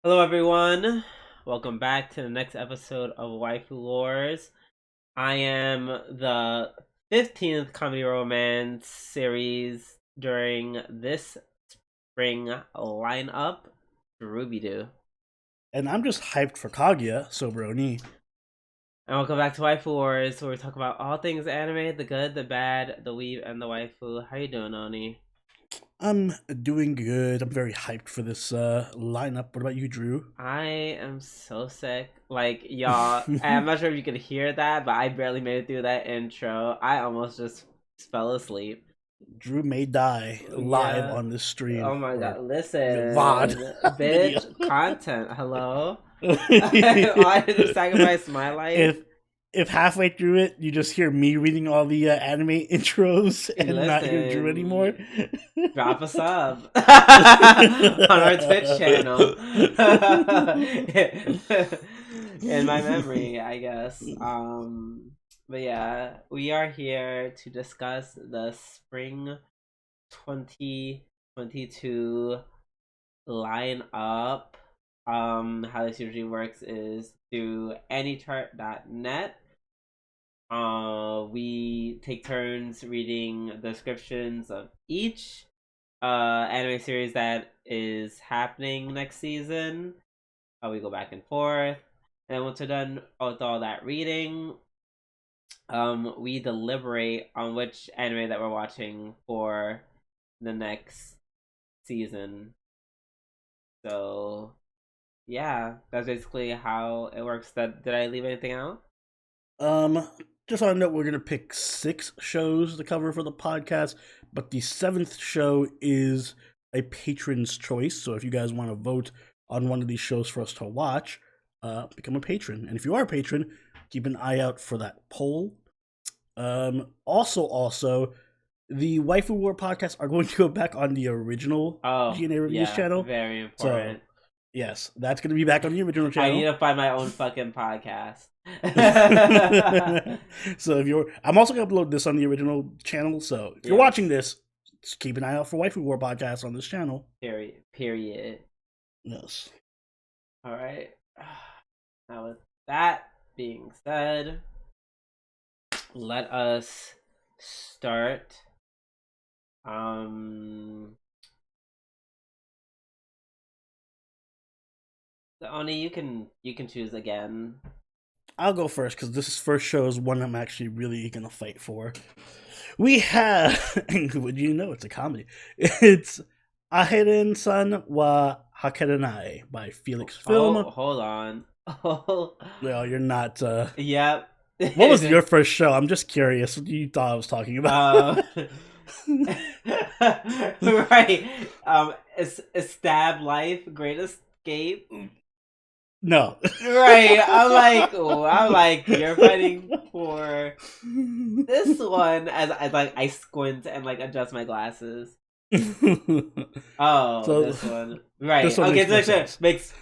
Hello, everyone. Welcome back to the next episode of Waifu Wars. I am the 15th comedy romance series during this spring lineup, Ruby-Doo. And I'm just hyped for Kaguya, so Brony. And welcome back to Waifu Wars, where we talk about all things anime, the good, the bad, the weeb, and the waifu. How you doing, Oni? I'm doing good. I'm very hyped for this lineup. What about you, Drew? I am so sick. Like, y'all, I'm not sure if you could hear that, but I barely made it through that intro. I almost just fell asleep. Drew may die live Yeah. on this stream. Oh my god, listen. VOD. Bitch, content. Hello? I had to sacrifice my life. If halfway through it you just hear me reading all the anime intros and not hear Drew anymore, drop a sub on our Twitch channel. In my memory, I guess. But yeah, we are here to discuss the spring 2022 lineup. How this usually works is through anychart.net. We take turns reading the descriptions of each anime series that is happening next season. We go back and forth, and once we're done with all that reading, we deliberate on which anime that we're watching for the next season. So yeah, that's basically how it works. Did I leave anything out? Just on a note, we're gonna pick 6 shows to cover for the podcast, but the 7th show is a patron's choice. So if you guys want to vote on one of these shows for us to watch, become a patron. And if you are a patron, keep an eye out for that poll. Also, the Waifu War podcast are going to go back on the original G&AREVIEWS channel. Very important. So, yes, that's going to be back on the original channel. I need to find my own fucking podcast. So I'm also going to upload this on the original channel. So if you're watching this, just keep an eye out for Waifu War podcast on this channel. Period. Yes. All right. Now with that being said, let us start. Oni, you can choose again. I'll go first because this first show is one I'm actually really gonna fight for. We have, would you know, it's a comedy. It's Aharen-san wa Hakerenai by Felix Film. Hold on. Well, you're not. Yep. What was your first show? I'm just curious what you thought I was talking about. Right. Stab Life, Great Escape. No. Right. I'm like, you're fighting for this one as I squint and adjust my glasses. Oh, so, this one. Right. This one makes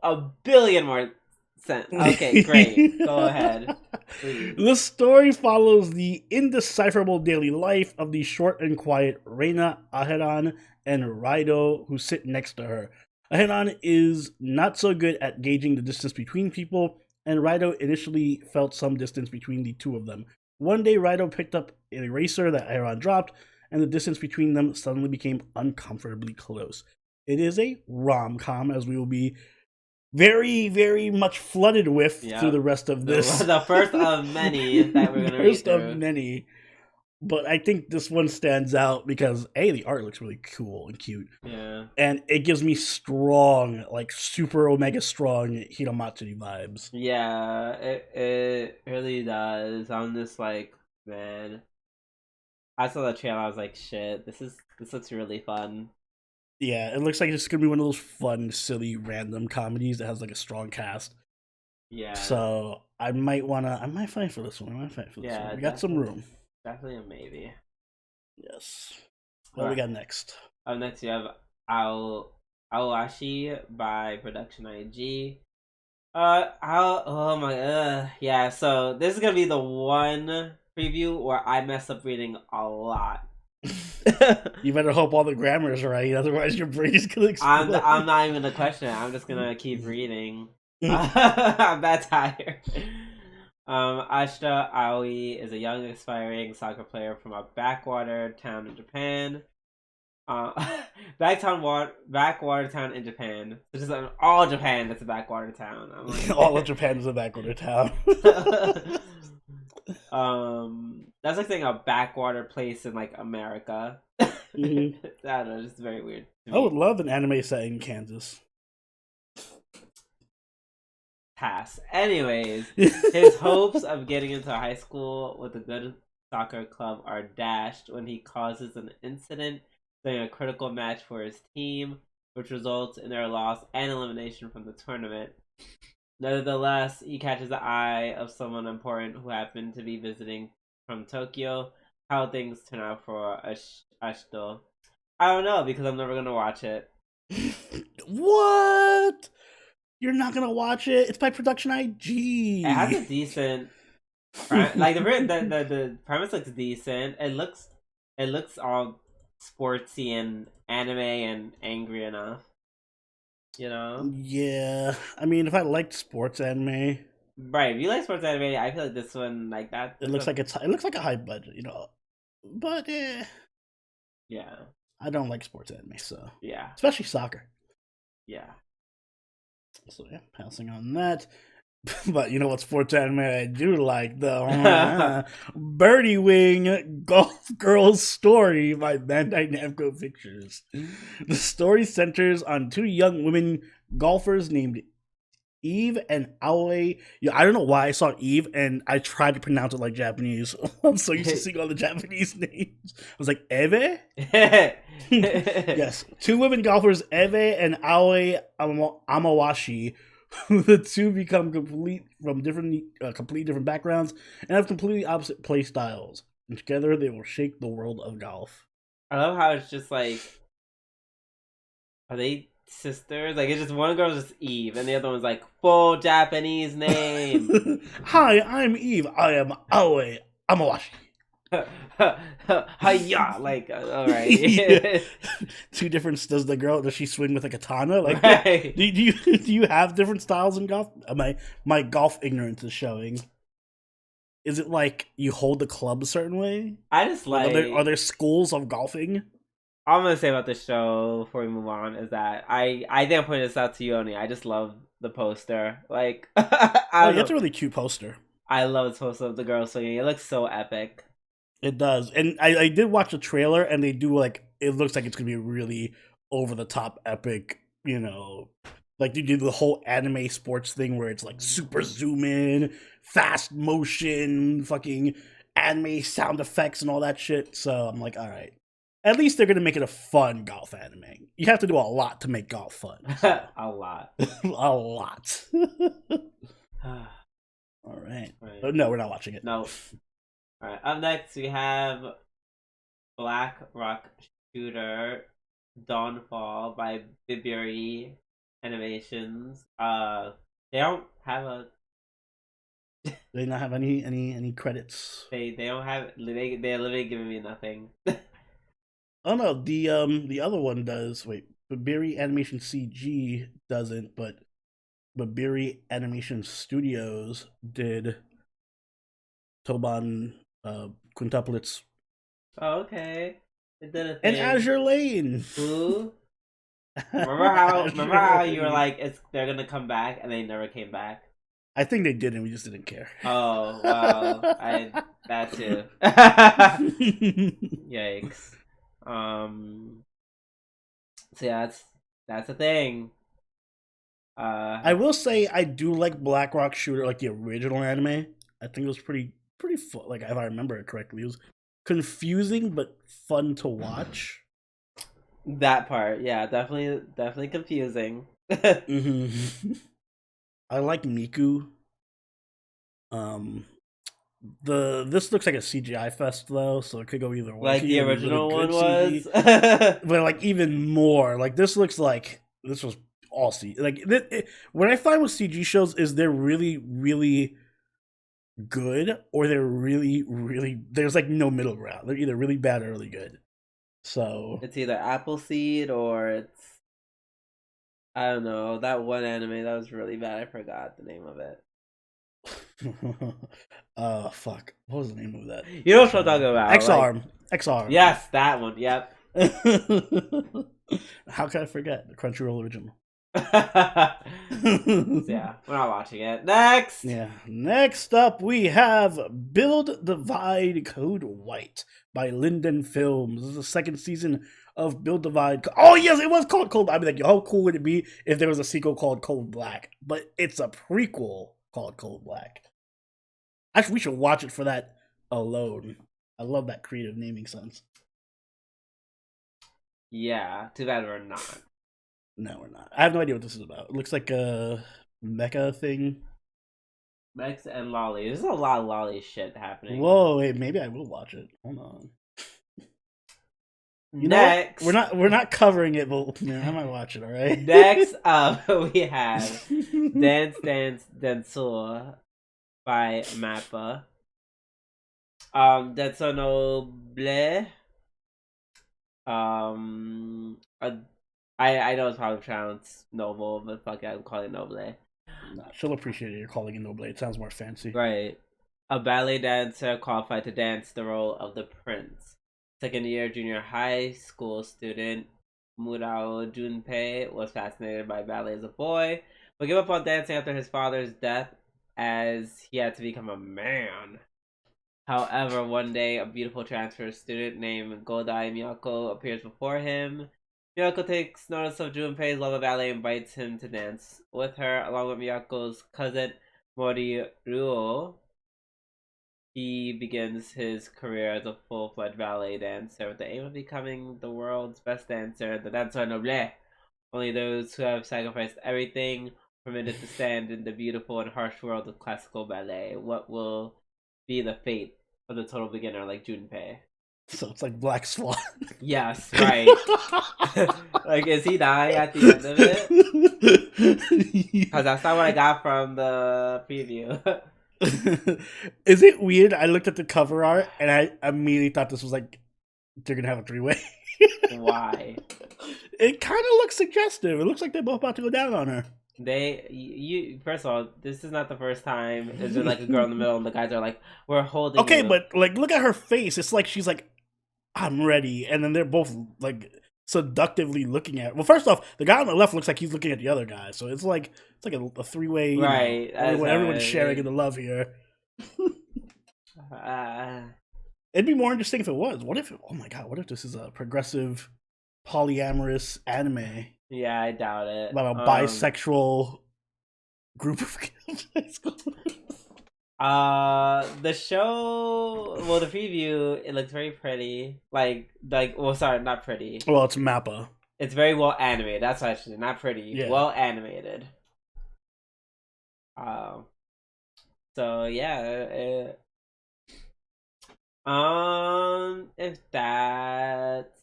a billion more sense. Okay, great. Go ahead. Please. The story follows the indecipherable daily life of the short and quiet Reina Aharen and Raido, who sit next to her. Aharen is not so good at gauging the distance between people, and Raido initially felt some distance between the two of them. One day, Raido picked up an eraser that Aharen dropped, and the distance between them suddenly became uncomfortably close. It is a rom-com, as we will be very, very much flooded with through the rest of this. The first of many that we're going to read through. First of many. But I think this one stands out because, A, the art looks really cool and cute. Yeah. And it gives me strong, super omega strong Hitomatsuri vibes. Yeah, it really does. I'm just like, man. I saw the trailer, I was like, shit, this looks really fun. Yeah, it looks like it's gonna be one of those fun, silly, random comedies that has a strong cast. Yeah. So I might fight for this one. We got some room. Definitely a maybe. Yes. What we got next? Up next, you have Aawashi by Production IG. Yeah. So this is gonna be the one preview where I mess up reading a lot. You better hope all the grammar is right, otherwise your brain is gonna explode. I'm not even gonna question it. I'm just gonna keep reading. I'm that tired. Ashita Aoi is a young, aspiring soccer player from a backwater town in Japan. Backwater town in Japan. So just all Japan that's a backwater town. I'm like, all of Japan is a backwater town. That's like saying a backwater place in like America. Mm-hmm. I don't know, it's very weird. I would love an anime set in Kansas. Pass. Anyways, his hopes of getting into high school with a good soccer club are dashed when he causes an incident during a critical match for his team, which results in their loss and elimination from the tournament. Nevertheless, he catches the eye of someone important who happened to be visiting from Tokyo. How things turn out for Ashito? I don't know, because I'm never gonna watch it. What? You're not gonna watch it? It's by Production IG. It has a decent, like the premise looks decent. It looks all sportsy and anime and angry enough. You know? Yeah. I mean, if I liked sports anime, right? If you like sports anime, I feel like this one like that. It looks like a high budget, you know. But yeah, I don't like sports anime, so yeah, especially soccer. Yeah. So yeah, passing on that. But you know what sports anime I do like though? Birdie Wing Golf Girls Story by Bandai Namco Pictures. The story centers on two young women golfers named Eve and Aoi. Yeah, I don't know why I saw Eve and I tried to pronounce it like Japanese. I'm so used to seeing all the Japanese names. I was like, Eve? Yes. Two women golfers, Eve and Aoi Aawashi. The two become completely different backgrounds and have completely opposite play styles. And together they will shake the world of golf. I love how it's just like, are they sisters? Like, it's just one girl's just Eve, and the other one's like full Japanese name. Hi, I'm Eve. I am Aoi Aawashi. Hiya! Like, all right. Yeah. Two different. Does she swing with a katana? Like, right. do you have different styles in golf? My golf ignorance is showing. Is it like you hold the club a certain way? I just like. Are there schools of golfing? All I'm gonna say about this show before we move on is that I think I pointed this out to you, Oni. I just love the poster. Like, that's a really cute poster. I love the poster of the girl swinging. It looks so epic. It does, and I did watch the trailer, and they do like it looks like it's gonna be really over the top epic. You know, like they do the whole anime sports thing where it's like super zoom in, fast motion, fucking anime sound effects and all that shit. So I'm like, all right, at least they're gonna make it a fun golf anime. You have to do a lot to make golf fun. So. A lot, a lot. All right. No, we're not watching it. No. Alright, up next we have Black Rock Shooter Dawnfall by Bibiri Animations. They don't have a They not have any credits. They don't have they're literally giving me nothing. Oh no, the other one does. Wait, Bibiri Animation CG doesn't, but Bibiri Animation Studios did Toban quintuplets. Oh, okay. It did a thing. And Azure Lane. Who? Remember how you were like, they're gonna come back, and they never came back? I think they did, and we just didn't care. Oh, wow. That too. Yikes. So yeah, that's a thing. I will say I do like Black Rock Shooter, like the original anime. I think it was pretty fun. Like if I remember it correctly, it was confusing but fun to watch. That part, yeah, definitely confusing. Mm-hmm. I like Miku. This looks like a CGI fest though, so it could go either way. Like the original one was, but like even more. Like this looks like this was all CG. Like what I find with CG shows is they're really, really good, or they're really, really. There's like no middle ground. They're either really bad or really good. So it's either Appleseed or it's, I don't know, that one anime that was really bad. I forgot the name of it. fuck. What was the name of that? You know what I'm talking about? X Like, Arm. X Arm. yes, that one. Yep. How can I forget the Crunchyroll original? So yeah, we're not watching it. Next. Yeah. Next up, we have Build Divide Code White by Linden Films. This is the second season of Build Divide. Oh yes, it was called Cold. I'd be like, how cool would it be if there was a sequel called Cold Black? But it's a prequel called Cold Black. Actually, we should watch it for that alone. I love that creative naming sense. Yeah, too bad we're not. No, we're not. I have no idea what this is about. It looks like a mecha thing. Mex and lolly. There's a lot of lolly shit happening. Whoa, wait, maybe I will watch it. Hold on. Next, we're not covering it, but I might watch it. All right. Next up, we have Dance Dance Densor by Mappa. Denso Noble. I know it's probably pronounced noble, but fuck it, I'm calling it noble. Nah, she'll appreciate it. You're calling it noble. It sounds more fancy. Right. A ballet dancer qualified to dance the role of the prince. Second year junior high school student Murao Junpei was fascinated by ballet as a boy, but gave up on dancing after his father's death as he had to become a man. However, one day a beautiful transfer student named Godai Miyako appears before him. Miyako takes notice of Junpei's love of ballet and invites him to dance with her, along with Miyako's cousin Moriruo. He begins his career as a full-fledged ballet dancer with the aim of becoming the world's best dancer, the Danseur Noble. Only those who have sacrificed everything permitted to stand in the beautiful and harsh world of classical ballet. What will be the fate of the total beginner like Junpei? So it's like Black Swan. Yes, right. Like, is he dying at the end of it? Because that's not what I got from the preview. Is it weird? I looked at the cover art and I immediately thought this was like they're gonna have a three-way. Why? It kind of looks suggestive. It looks like they're both about to go down on her. First of all, this is not the first time there's been like a girl in the middle and the guys are like, we're holding Okay, you. but like look at her face. It's like she's like, I'm ready, and then they're both like seductively looking at. Well, first off, the guy on the left looks like he's looking at the other guy, so it's like a three-way. Right. Everyone's sharing in the love here. It'd be more interesting if it was. What if? Oh my god! What if this is a progressive, polyamorous anime? Yeah, I doubt it. About a bisexual group of kids. The show, well, the preview, it looks very pretty. Well, sorry, not pretty. Well, it's Mappa. It's very well animated. That's what I should say. Not pretty. Yeah. Well animated. So yeah. If that's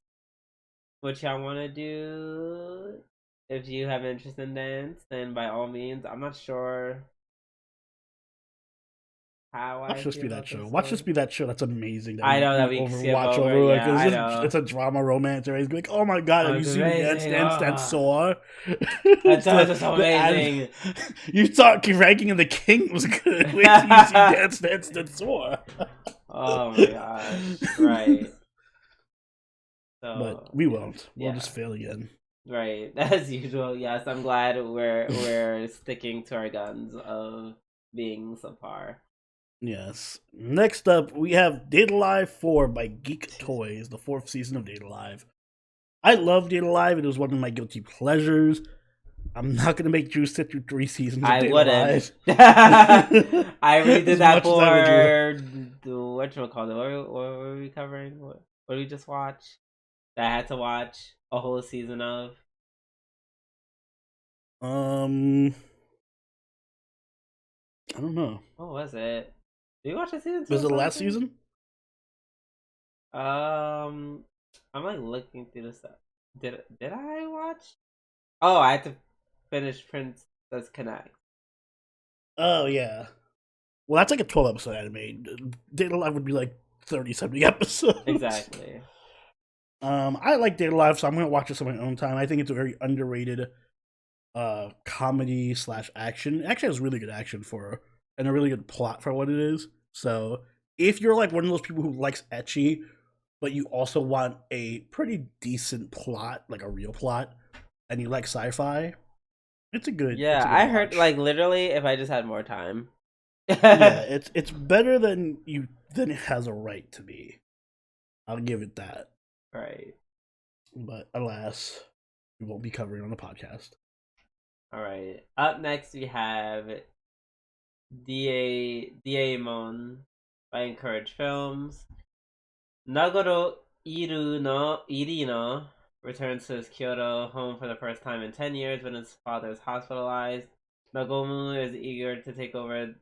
what y'all want to do, if you have interest in dance, then by all means. I'm not sure how Watch this be that show. Watch this be that show. That's amazing. That I know that we overwatch over. Like, yeah, I know. It's a drama romance. Everybody's like, "Oh my god, have you seen Dance Soar?" That's so amazing. You thought ranking of the king was good. Wait till you see Dance Soar. Oh my gosh! Right. So, but we won't. We'll just fail again. Right, as usual. Yes, I'm glad we're sticking to our guns of being subpar. Yes. Next up, we have Date A Live 4 by Geek Toys, the 4th season of Date A Live. I love Date A Live. It was one of my guilty pleasures. I'm not going to make Drew sit through 3 seasons of Date A Live. I already did that for whatchamacallit. What were we covering? What did we just watch? That I had to watch a whole season of? I don't know. What was it? Did you watch the season 2? Was it the last season? I'm like looking through the stuff. Did I watch? Oh, I had to finish Princess Connect. Oh yeah. Well, that's like a 12-episode anime. Date A Live would be like 30-something episodes. Exactly. I like Daily Life, so I'm gonna watch this on my own time. I think it's a very underrated comedy slash action. It actually has really good action for and a really good plot for what it is. So if you're like one of those people who likes ecchi, but you also want a pretty decent plot, like a real plot, and you like sci-fi, Yeah, it's a good I heard watch. like literally if I just had more time. Yeah, it's better than it has a right to be. I'll give it that. Right. But alas, we won't be covering on the podcast. All right. Up next we have Diemond by Encourage Films. Nagoro Irino returns to his Kyoto home for the first time in 10 years when his father is hospitalized. Nagomu is eager to take over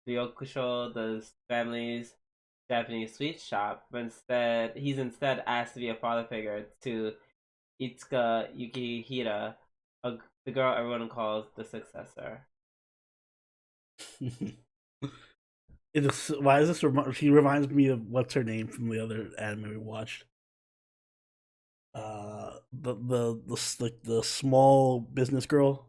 Ryokusho, the family's Japanese sweet shop, but he's instead asked to be a father figure to Itsuka Yukihira, the girl everyone calls the successor. Why is this? She reminds me of what's her name from the other anime we watched. The small business girl,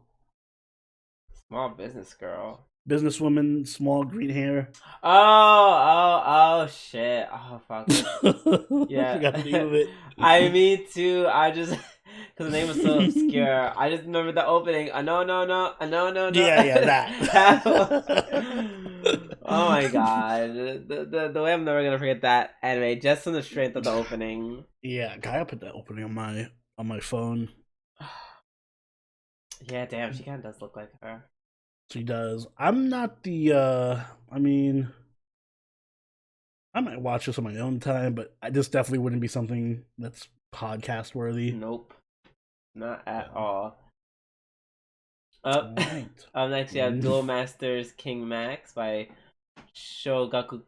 Small business girl. businesswoman, small green hair. Oh, shit. Oh, fuck. I Yeah. forgot the name of it. I me too. I just because the name was so obscure. I just remember the opening. No, no. Yeah, that. Oh my god, the way I'm never gonna forget that anime just on the strength of the opening. Yeah, Kaya put that opening on my phone. Yeah, damn, she kind of does look like her. She does. I'm not the. I mean, I might watch this on my own time, but this definitely wouldn't be something that's podcast worthy. Nope, not at all. Up, right. up next, we have Duel Masters King Max by Shogakukan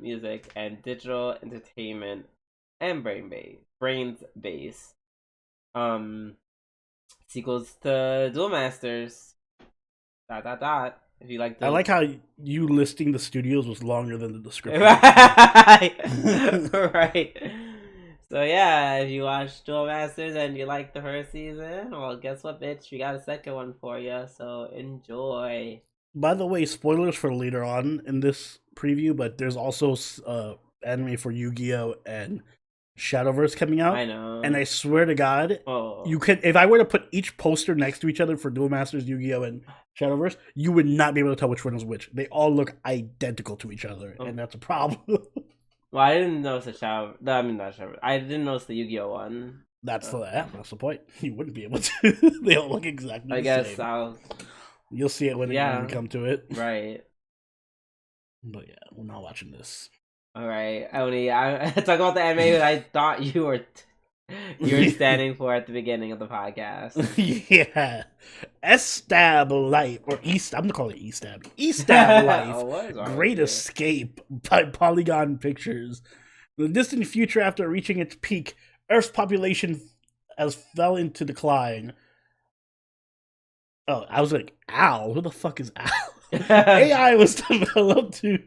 Music and Digital Entertainment and Brains Base. Sequels to Duel Masters. ... If you like I like how you listing the studios was longer than the description. right. Right. So yeah, if you watch Duel Masters and you like the first season, well, guess what, bitch? We got a second one for you. So enjoy. By the way, spoilers for later on in this preview, but there's also anime for Yu-Gi-Oh and Shadowverse coming out. I know. And I swear to God, Oh. you could, if I were to put each poster next to each other for Duel Masters, Yu-Gi-Oh, and Shadowverse, you would not be able to tell which one is which. They all look identical to each other, and that's a problem. Well, I didn't notice the Shadow. I mean, not Shadow. I didn't notice the Yu-Gi-Oh one. That's the point. You wouldn't be able to. They all look exactly the same. I guess you'll see it when we come to it. Right. But yeah, we're not watching this. All right, I talk about the anime that I thought you were standing for at the beginning of the podcast. Yeah, S-Stab Life or East. I'm gonna call it E-Stab. E-Stab Life. Great Escape by Polygon Pictures. In the distant future, after reaching its peak, Earth's population has fell into decline. Oh, I was like, Ow, who the fuck is Owl? AI was developed to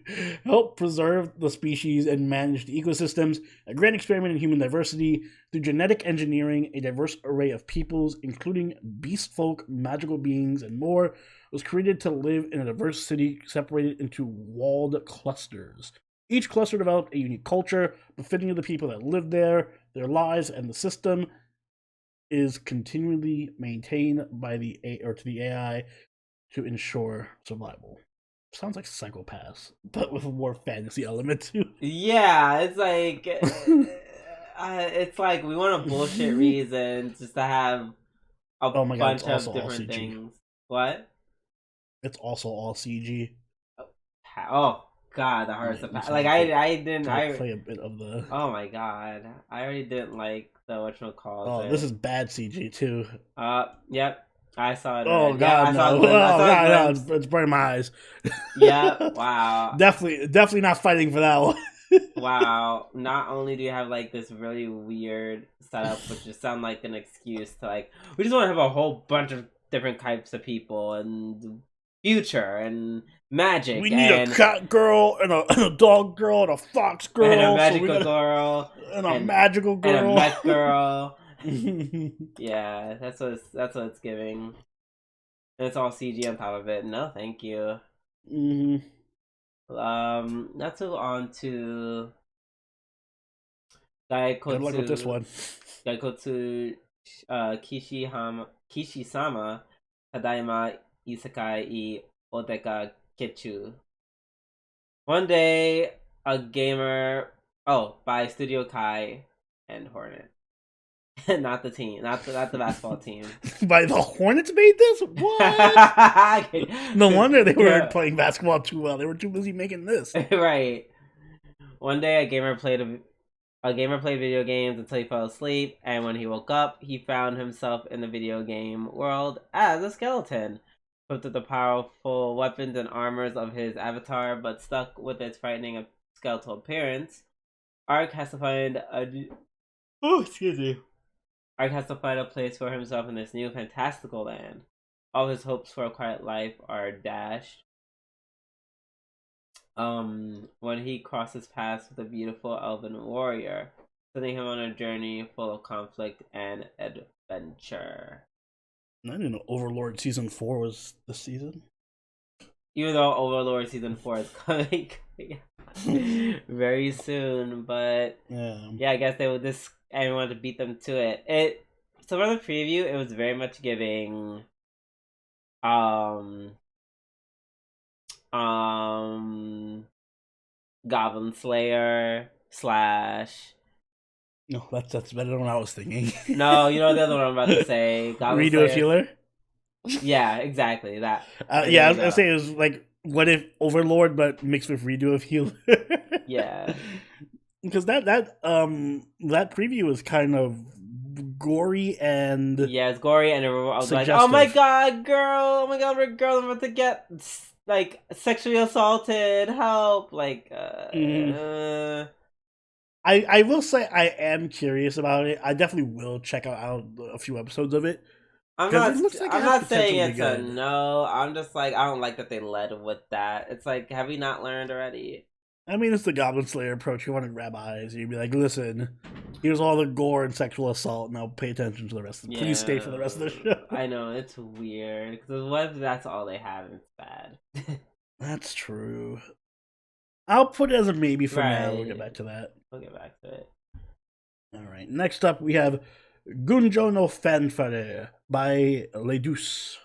help preserve the species and manage the ecosystems, a grand experiment in human diversity. Through genetic engineering, a diverse array of peoples, including beast folk, magical beings, and more, was created to live in a diverse city separated into walled clusters. Each cluster developed a unique culture, befitting of the people that lived there, their lives, and the system is continually maintained by the AI to ensure survival. Sounds like Psychopaths, but with a more fantasy element too. Yeah, it's like we want a bullshit reason just to have a bunch of different things. What? It's also all CG. Oh god, that hurts. Like I didn't. I play a bit of the. Oh my god, I already didn't like the whatchamacallit. Oh, this is bad CG too. Yep. I saw it. Oh god, no! Oh god, no! It's burning my eyes. Yeah, wow. Definitely not fighting for that one. Wow. Not only do you have like this really weird setup, which just sound like an excuse to like we just want to have a whole bunch of different types of people and future and magic We need a cat girl and a dog girl and a fox girl and a magical girl and a magical girl and a mech girl. Yeah, that's what it's giving. And it's all CG on top of it. No, thank you. Let's move on to Daikotsu. Good luck with this one. Daikotsu Kishi-sama Tadaima Isekai I Oteka Kechu. One day, a gamer... Oh, by Studio Kai and Hornet. Not the team. Not the basketball team. By the Hornets made this? What? No wonder they weren't playing basketball too well. They were too busy making this. Right. One day, a gamer played video games until he fell asleep, and when he woke up, he found himself in the video game world as a skeleton, equipped with the powerful weapons and armors of his avatar, but stuck with its frightening skeletal appearance. Ark has to find a place for himself in this new fantastical land. All his hopes for a quiet life are dashed when he crosses paths with a beautiful elven warrior, sending him on a journey full of conflict and adventure. I didn't know Overlord Season 4 was this season. Even though Overlord Season 4 is coming very soon, but yeah, I guess everyone to beat them to it. So for the preview, it was very much giving Goblin Slayer / No, that's better than what I was thinking. No, you know the other one I'm about to say. Goblin Redo Slayer. Healer? Yeah, exactly. That. Yeah, I was gonna say it was like, what if Overlord but mixed with Redo of Healer? Yeah. Because that preview is kind of gory and... Yeah, it's gory and I was suggestive. Like, oh my god, girl! Oh my god, girl, I'm about to get, like, sexually assaulted. Help! Like, I will say I am curious about it. I definitely will check out a few episodes of it. I'm not saying it's a no. I'm just like, I don't like that they led with that. It's like, have we not learned already? I mean, it's the Goblin Slayer approach. You want to grab eyes. You'd be like, listen, here's all the gore and sexual assault. Now pay attention to the rest of it. Please stay for the rest of the show. I know, it's weird. Because what if that's all they have and it's bad? That's true. I'll put it as a maybe for now. We'll get back to that. We'll get back to it. Alright, next up we have Gunjo no Fanfare by Ledus.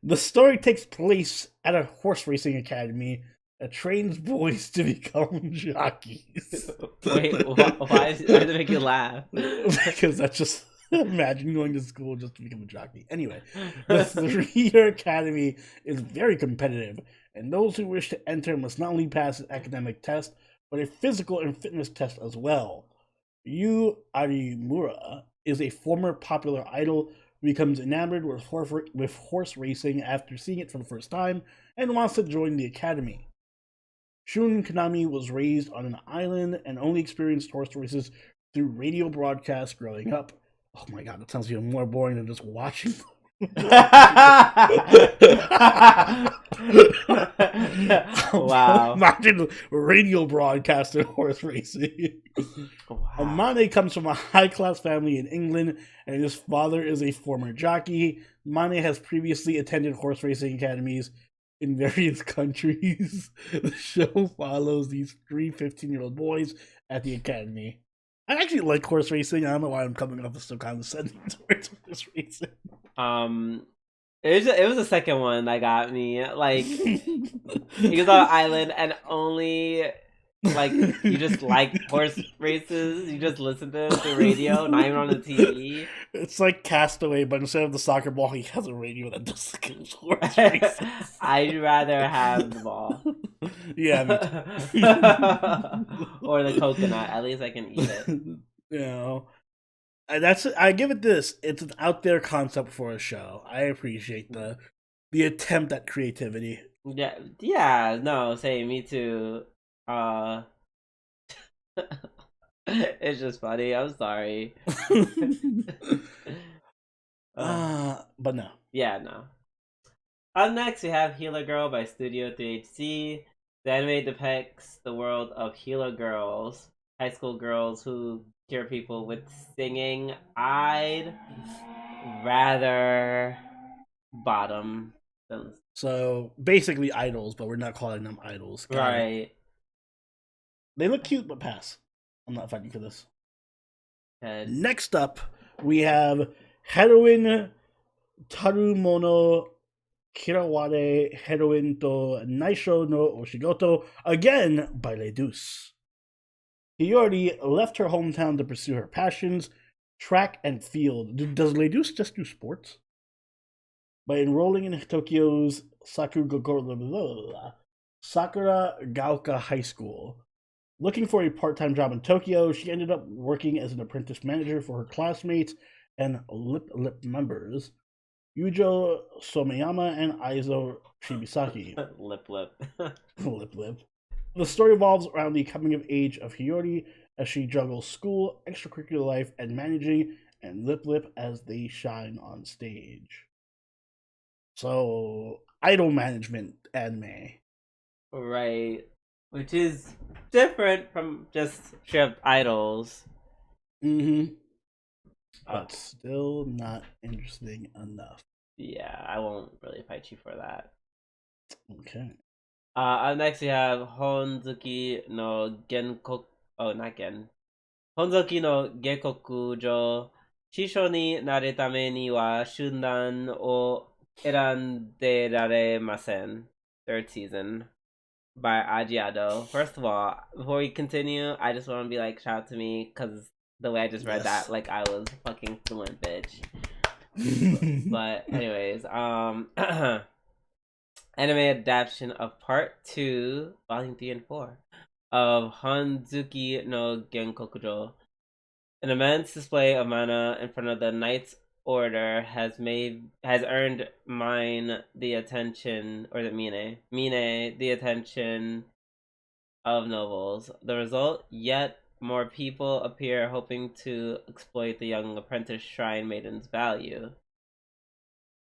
The story takes place at a horse racing academy that trains boys to become jockeys. Wait, why did it make you laugh? Because that's just... Imagine going to school just to become a jockey. Anyway, the 3-year academy is very competitive, and those who wish to enter must not only pass an academic test, but a physical and fitness test as well. Yu Arimura is a former popular idol who becomes enamored with horse racing after seeing it for the first time and wants to join the academy. Shun Kanami was raised on an island and only experienced horse races through radio broadcasts growing up. Oh my god, that sounds even more boring than just watching. Wow. Imagine radio broadcaster horse racing. Wow. Mane comes from a high-class family in England, and his father is a former jockey. Mane has previously attended horse racing academies in various countries. The show follows these 3 15-year-old boys at the academy. I actually like horse racing. I don't know why I'm coming off as so condescending towards horse racing. It was the second one that got me. Like, he was on an island and only, like, you just like horse races. You just listen to the radio, not even on the TV. It's like Castaway, but instead of the soccer ball, he has a radio that does horse races. I'd rather have the ball. Yeah, me too. Or the coconut. At least I can eat it. You know, I give it this. It's an out there concept for a show. I appreciate the attempt at creativity. Yeah. No, say me too. It's just funny. I'm sorry. But no. Yeah, no. Up next, we have Healer Girl by Studio 3HC. The anime depicts the world of healer girls, high school girls who cure people with singing. I'd rather bottom them. So basically idols, but we're not calling them idols. Got Right. it. They look cute, but pass. I'm not fighting for this. Head. Next up, we have Heroine Tarumono Kiraware Heroine to Naisho no Oshigoto, again by Ledus. Hiyori left her hometown to pursue her passions, track and field. Does Ledus just do sports? By enrolling in Tokyo's Sakura Gaoka High School. Looking for a part-time job in Tokyo, she ended up working as an apprentice manager for her classmates and Lip members, Yujo Someyama and Aizo Shibisaki. Lip. Lip. The story revolves around the coming of age of Hiyori as she juggles school, extracurricular life, and managing, and Lip as they shine on stage. So, idol management anime. Right. Which is different from just straight idols. Mm-hmm. But still not interesting enough. Yeah, I won't really fight you for that. Okay. Next we have Honzuki no Genkoku. Oh, not Gen. Honzuki no Gekokujo. Shisho ni naru tame ni wa shundan o eranderaremasen. Third season by Ajiado. First of all, before we continue, I just want to be like, shout out to me, because the way I just read that, like I was fucking fluent, bitch. But anyways, anime adaptation of Part 2, Volume 3 and 4 of Honzuki no Genkokujo. An immense display of mana in front of the Knight's Order has earned mine the attention, or the Mine the attention of nobles. The result, yet more people appear hoping to exploit the young apprentice shrine maiden's value.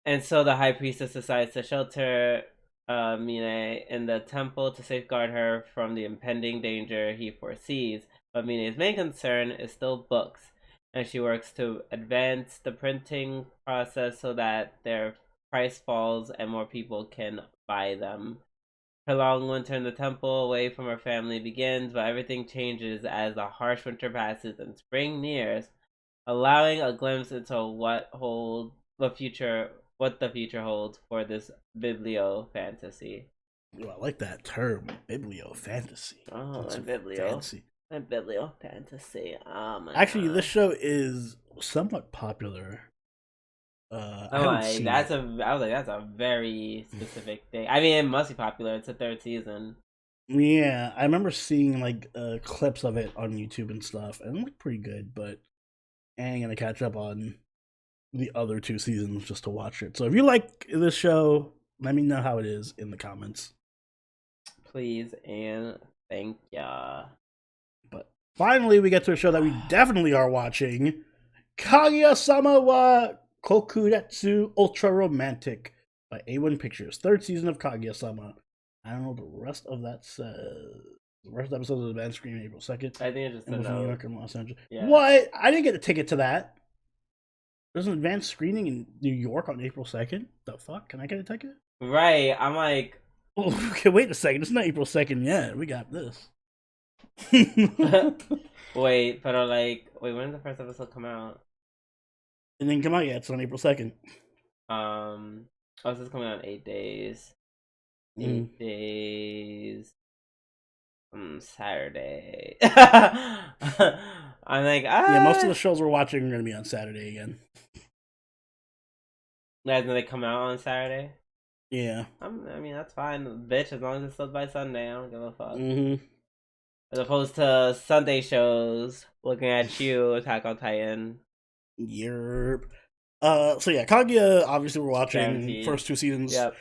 And so the high priestess decides to shelter Mine in the temple to safeguard her from the impending danger he foresees. But Mine's main concern is still books, and she works to advance the printing process so that their price falls and more people can buy them. Her long winter in the temple away from her family begins, but everything changes as the harsh winter passes and spring nears, allowing a glimpse into what the future holds for this biblio fantasy. Ooh, I like that term, biblio fantasy. Oh, my biblio. Fantasy. My biblio fantasy. Oh my Actually, God. this show is somewhat popular. That's a very specific thing. I mean, it must be popular. It's the third season. Yeah, I remember seeing like clips of it on YouTube and stuff, and it looked pretty good. But I ain't gonna catch up on the other 2 seasons just to watch it. So if you like this show, let me know how it is in the comments. Please and thank ya. But finally, we get to a show that we definitely are watching: Kaguya-sama wa Kokuretsu Ultra Romantic by A1 Pictures. 3rd season of Kaguya-sama. I don't know what the rest of that says. The rest of the episodes of the band screen April 2nd. I think it just said New York and Los Angeles. Yeah. What? I didn't get a ticket to that. There's an advanced screening in New York on April 2nd. The fuck? Can I get a ticket? Right. I'm like, oh, okay, wait a second. It's not April 2nd yet. We got this. wait, but when did the first episode come out? It didn't come out yet. It's on April 2nd. This is coming out in 8 days. 8 days. Saturday. I'm like, yeah, most of the shows we're watching are going to be on Saturday again. As they come out on Saturday? Yeah. I mean, that's fine, bitch, as long as it's sold by Sunday. I don't give a fuck. Mm-hmm. As opposed to Sunday shows, looking at you, Attack on Titan. Yerp. So yeah, Kaguya, obviously we're watching. Guaranteed. First 2 seasons. Yep.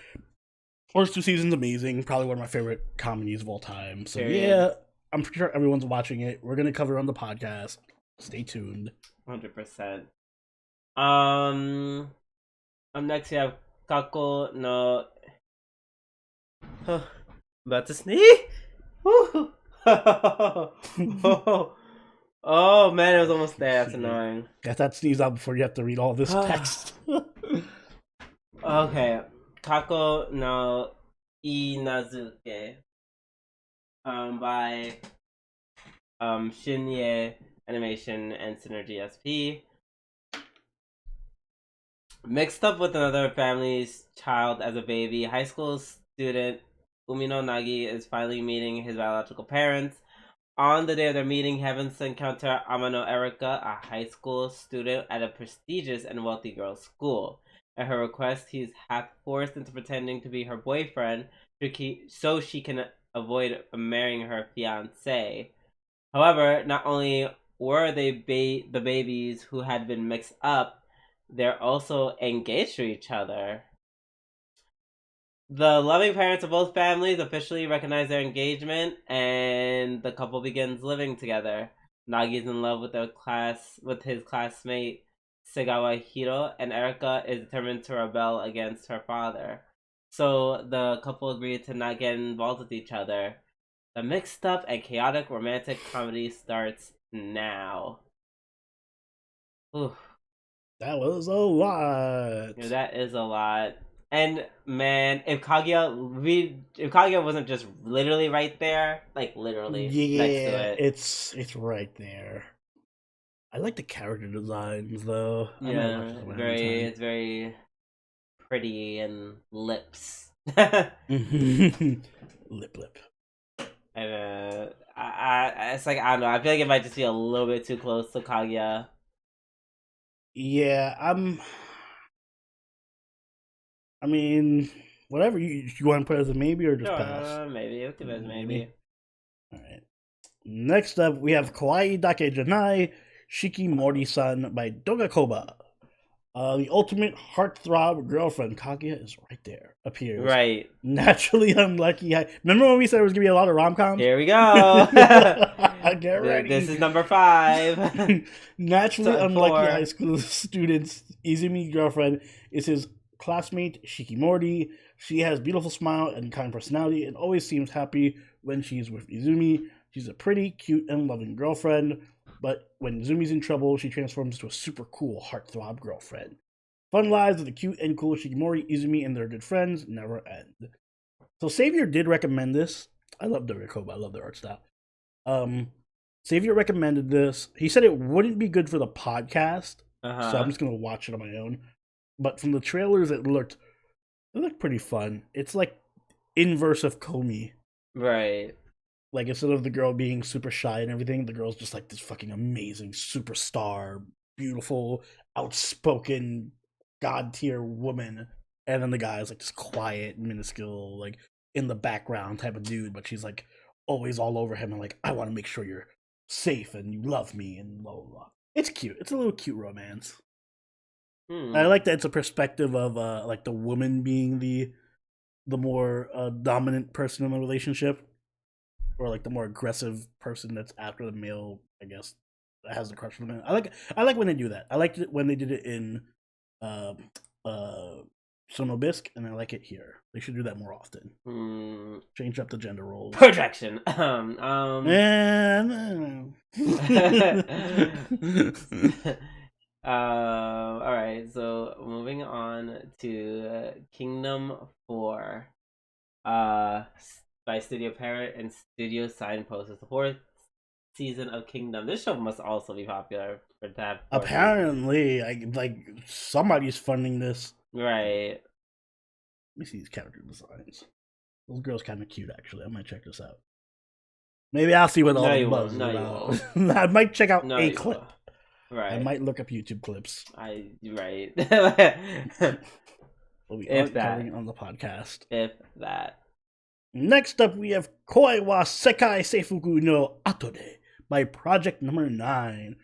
First 2 seasons amazing. Probably one of my favorite comedies of all time. So Period. yeah, I'm pretty sure everyone's watching it. We're gonna cover it on the podcast. Stay tuned. 100%. Next we have Kako no About to sneeze? Oh man, it was almost there. That's annoying. Get that sneeze out before you have to read all this text. Okay. Kako no Inazuke. By Shinye Animation and Synergy SP. Mixed up with another family's child as a baby, high school student Umino Nagi is finally meeting his biological parents. On the day of their meeting, he happens to encounter Amano Erika, a high school student at a prestigious and wealthy girls' school. At her request, he's half forced into pretending to be her boyfriend so she can avoid marrying her fiancé. However, not only were they the babies who had been mixed up, they're also engaged to each other. The loving parents of both families officially recognize their engagement, and the couple begins living together. Nagi's in love with his classmate Segawa Hiro, and Erika is determined to rebel against her father. So the couple agree to not get involved with each other. The mixed up and chaotic romantic comedy starts now. Ooh. That was a lot. Yeah, that is a lot. And man, if Kaguya wasn't just literally right there, like literally next to it. It's right there. I like the character designs though. Yeah, it's very pretty and lips. Lip. And it's like I don't know. I feel like it might just be a little bit too close to Kaguya. Yeah, I mean, whatever you want to put as a maybe or just pass. Maybe it could be maybe. All right. Next up, we have Kawaii Daike Janai Shikimori-san by Dogakoba. The ultimate heartthrob girlfriend, Kaguya, is right there. Appears. Right. Naturally unlucky. Remember when we said there was going to be a lot of rom-coms? Here we go. Get ready. This is number 5. Naturally unlucky high school student's Izumi girlfriend is his classmate, Shikimori. She has beautiful smile and kind personality and always seems happy when she's with Izumi. She's a pretty, cute, and loving girlfriend. But when Izumi's in trouble, she transforms to a super cool heartthrob girlfriend. Fun lives with the cute and cool Shikimori, Izumi, and their good friends never end. So Savior did recommend this. I love Dogakoba. I love their art style. Savior recommended this. He said it wouldn't be good for the podcast, so I'm just going to watch it on my own. But from the trailers, it looked pretty fun. It's like inverse of Komi. Right. Like, instead of the girl being super shy and everything, the girl's just like this fucking amazing superstar, beautiful, outspoken, god-tier woman. And then the guy is like this quiet, minuscule, like, in the background type of dude, but she's like always all over him and like, I want to make sure you're safe and you love me and blah, blah, blah. It's cute. It's a little cute romance. I like that it's a perspective of like the woman being the more dominant person in the relationship. Or like the more aggressive person that's after the male, I guess, that has the crush on the man. I like when they do that. I liked it when they did it in Sonobisk, and I like it here. They should do that more often. Change up the gender roles. Projection. All right, so moving on to Kingdom 4. By Studio Parrot and Studio Signpost. It's the 4th season of Kingdom. This show must also be popular for that. Apparently, like somebody's funding this. Right. Let me see these character designs. Those girls kind of cute, actually. I might check this out. Maybe I'll see what all the buzz is about. I might check out a clip. Right. I might look up YouTube clips. Right. We aren't covering on the podcast. If that. Next up, we have Koiwa Sekai Seifuku no Atode by Project Number 9.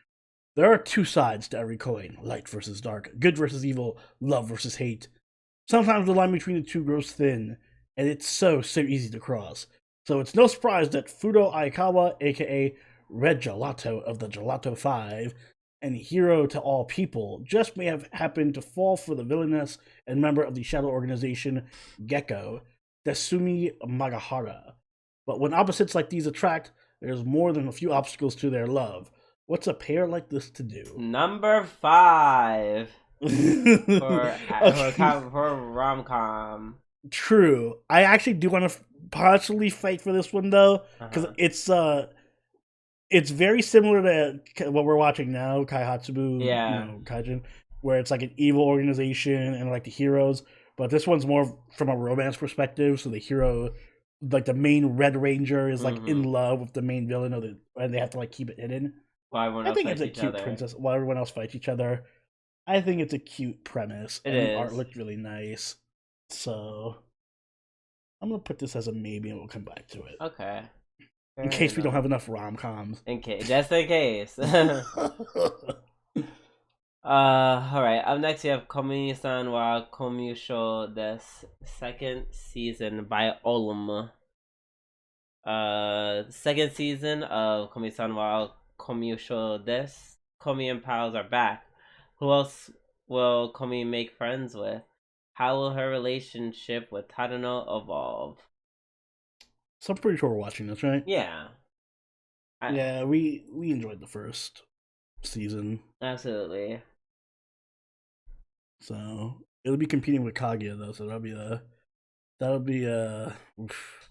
There are two sides to every coin, light versus dark, good versus evil, love versus hate. Sometimes the line between the two grows thin, and it's so easy to cross. So it's no surprise that Fudo Aikawa, aka Red Gelato of the Gelato 5, and hero to all people, just may have happened to fall for the villainous and member of the shadow organization, Gecko. Desumi Magahara. But when opposites like these attract, there's more than a few obstacles to their love. What's a pair like this to do? Number 5 for Okay. rom-com. True. I actually do want to partially fight for this one though, because it's very similar to what we're watching now, Kaihatsubu, Yeah. Kaijin, where it's like an evil organization and like the heroes. But this one's more from a romance perspective. So the hero, like the main Red Ranger, is like in love with the main villain, and they have to like keep it hidden. While everyone I else think it's fights a each cute other. princess. While everyone else fights each other, I think it's a cute premise. It and is. The art looked really nice, so I'm gonna put this as a maybe, and we'll come back to it. Okay. In case we don't have enough rom-coms. Just in case. Alright, up next we have Komi-san wa Komusho des second season by Olum. Second season of Komi-san wa Komusho des. Komi and pals are back. Who else will Komi make friends with? How will her relationship with Tadano evolve? So I'm pretty sure we're watching this, right? Yeah. Yeah, we enjoyed the first season. Absolutely. So it'll be competing with Kaguya though, so that'll be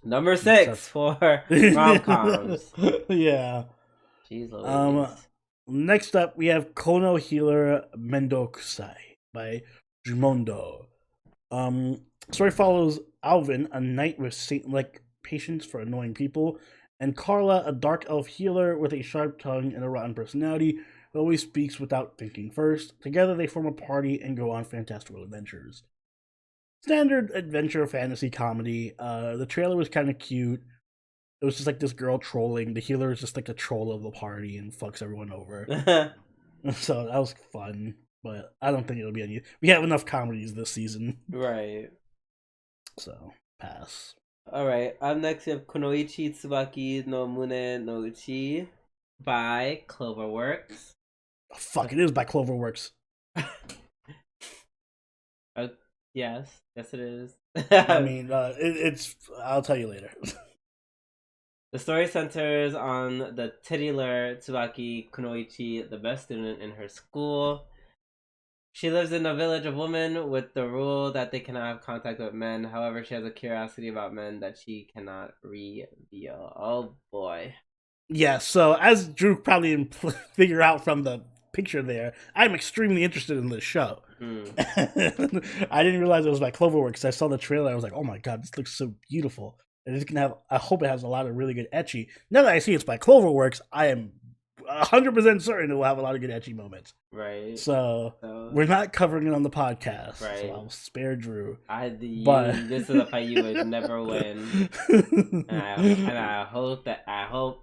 number 6 for rom-coms. Yeah. Jeez Louise. Next up we have Konoheeler mendokusai by Diemond. Story follows Alvin, a knight with saint-like patience for annoying people, and Carla, a dark elf healer with a sharp tongue and a rotten personality who always speaks without thinking first. Together they form a party and go on fantastical adventures. Standard adventure fantasy comedy. The trailer was kind of cute. It was just like this girl trolling. The healer is just like the troll of the party and fucks everyone over. So that was fun, but I don't think it'll be any. We have enough comedies this season. Right. So, pass. Alright, up next we have Kunoichi Tsubaki no Mune no Uchi by Cloverworks. Oh, fuck, it is by Cloverworks. Yes it is. I mean, it's. I'll tell you later. The story centers on the titular Tsubaki Kunoichi, the best student in her school. She lives in a village of women with the rule that they cannot have contact with men. However, she has a curiosity about men that she cannot reveal. Oh boy. Yeah, so as Drew probably figure out from the picture there, I'm extremely interested in this show. I didn't realize it was by Cloverworks. I saw the trailer. I was like, oh my god, this looks so beautiful. And it's gonna have. I hope it has a lot of really good ecchi. Now that I see it's by Cloverworks, I am 100% certain it will have a lot of good ecchi moments. Right. So we're not covering it on the podcast. Right. So I'll spare Drew. But this is a fight you would never win. and I hope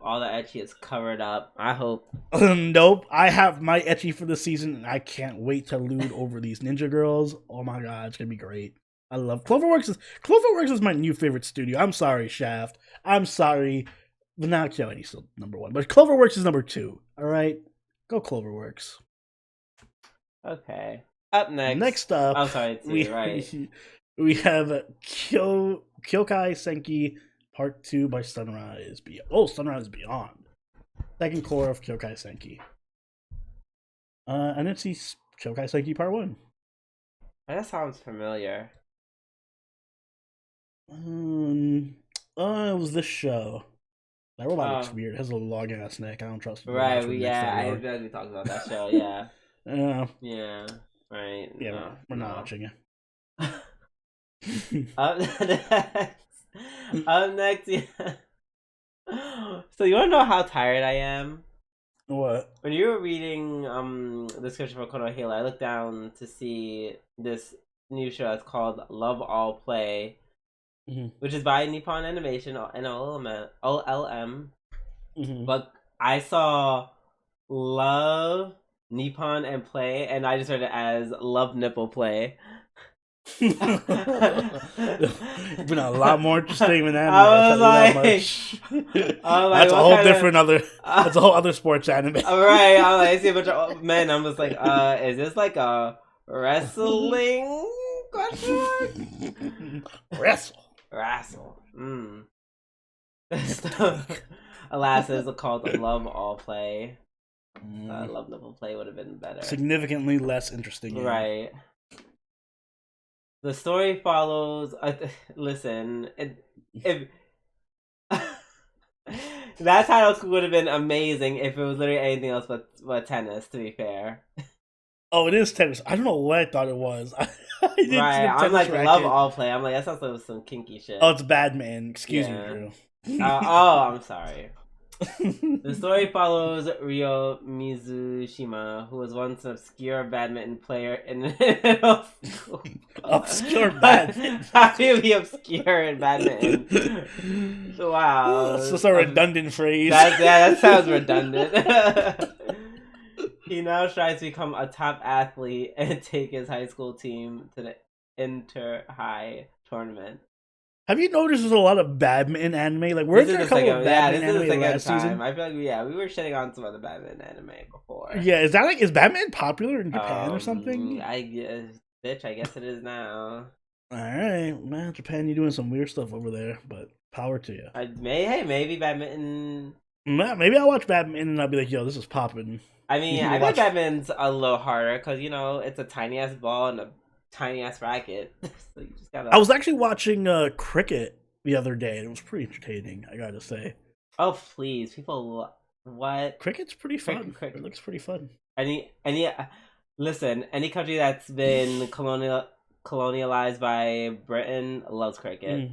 all the ecchi is covered up. I hope. Nope. I have my ecchi for the season, and I can't wait to loot over these ninja girls. Oh my god, it's gonna be great. I love Cloverworks. Cloverworks is my new favorite studio. I'm sorry, Shaft. I'm sorry. But now KyoAni's still number 1. But Cloverworks is number 2. Alright? Go Cloverworks. Okay. Up next. Next up. I'm sorry, we have Kyokai Senki Part 2 by Sunrise Beyond. Oh, Sunrise Beyond. Second core of Kyokai Senki. And it's Kyokai Senki Part 1. That sounds familiar. It was this show. That robot looks weird. It has a long ass neck. I don't trust it. Right, I feel like we talked about that show, yeah. Yeah. Right. Yeah, we're not watching it. Up next, yeah. So you wanna know how tired I am? What? When you were reading the description for Konoheeler, I looked down to see this new show that's called Love All Play, which is by Nippon Animation and OLM. But I saw Love, Nippon, and Play, and I just read it as Love Nipple Play. It's been a lot more interesting than that. I was like, that's a whole different that's a whole other sports anime. Right, I see a bunch of men. I'm just like, is this like a wrestling question mark? Wrestle. Wrestle. Alas, it is called Love All Play. Love Double Play would have been better. Significantly less interesting. Yeah. Right. The story follows. Listen, if that title would have been amazing if it was literally anything else but tennis. To be fair. Oh, it is tennis. I don't know what I thought it was. Right, I'm like racket. Love All Play. I'm like that sounds like some kinky shit. Oh, it's Badman. Excuse me, Drew. I'm sorry. The story follows Ryo Mizushima, who was once an obscure badminton player in middle school. Obscure badminton? How do you be obscure in badminton? Wow. It's just a redundant phrase. That sounds redundant. He now tries to become a top athlete and take his high school team to the inter-high tournament. Have you noticed there's a lot of badminton anime? Like, where's there a couple of badminton anime last season? I feel like, we were shitting on some other badminton anime before. Yeah, is badminton popular in Japan or something? I guess it is now. Alright, man, Japan, you're doing some weird stuff over there, but power to you. Maybe badminton... Maybe I'll watch badminton and I'll be like, yo, this is popping. I mean, I bet badminton's a little harder, because, it's a tiny-ass ball and a tiny-ass racket. So you just gotta... I was actually watching cricket the other day, and it was pretty entertaining, I gotta say. Oh, please. People... What? Cricket's pretty fun. It looks pretty fun. Listen, any country that's been colonialized by Britain loves cricket.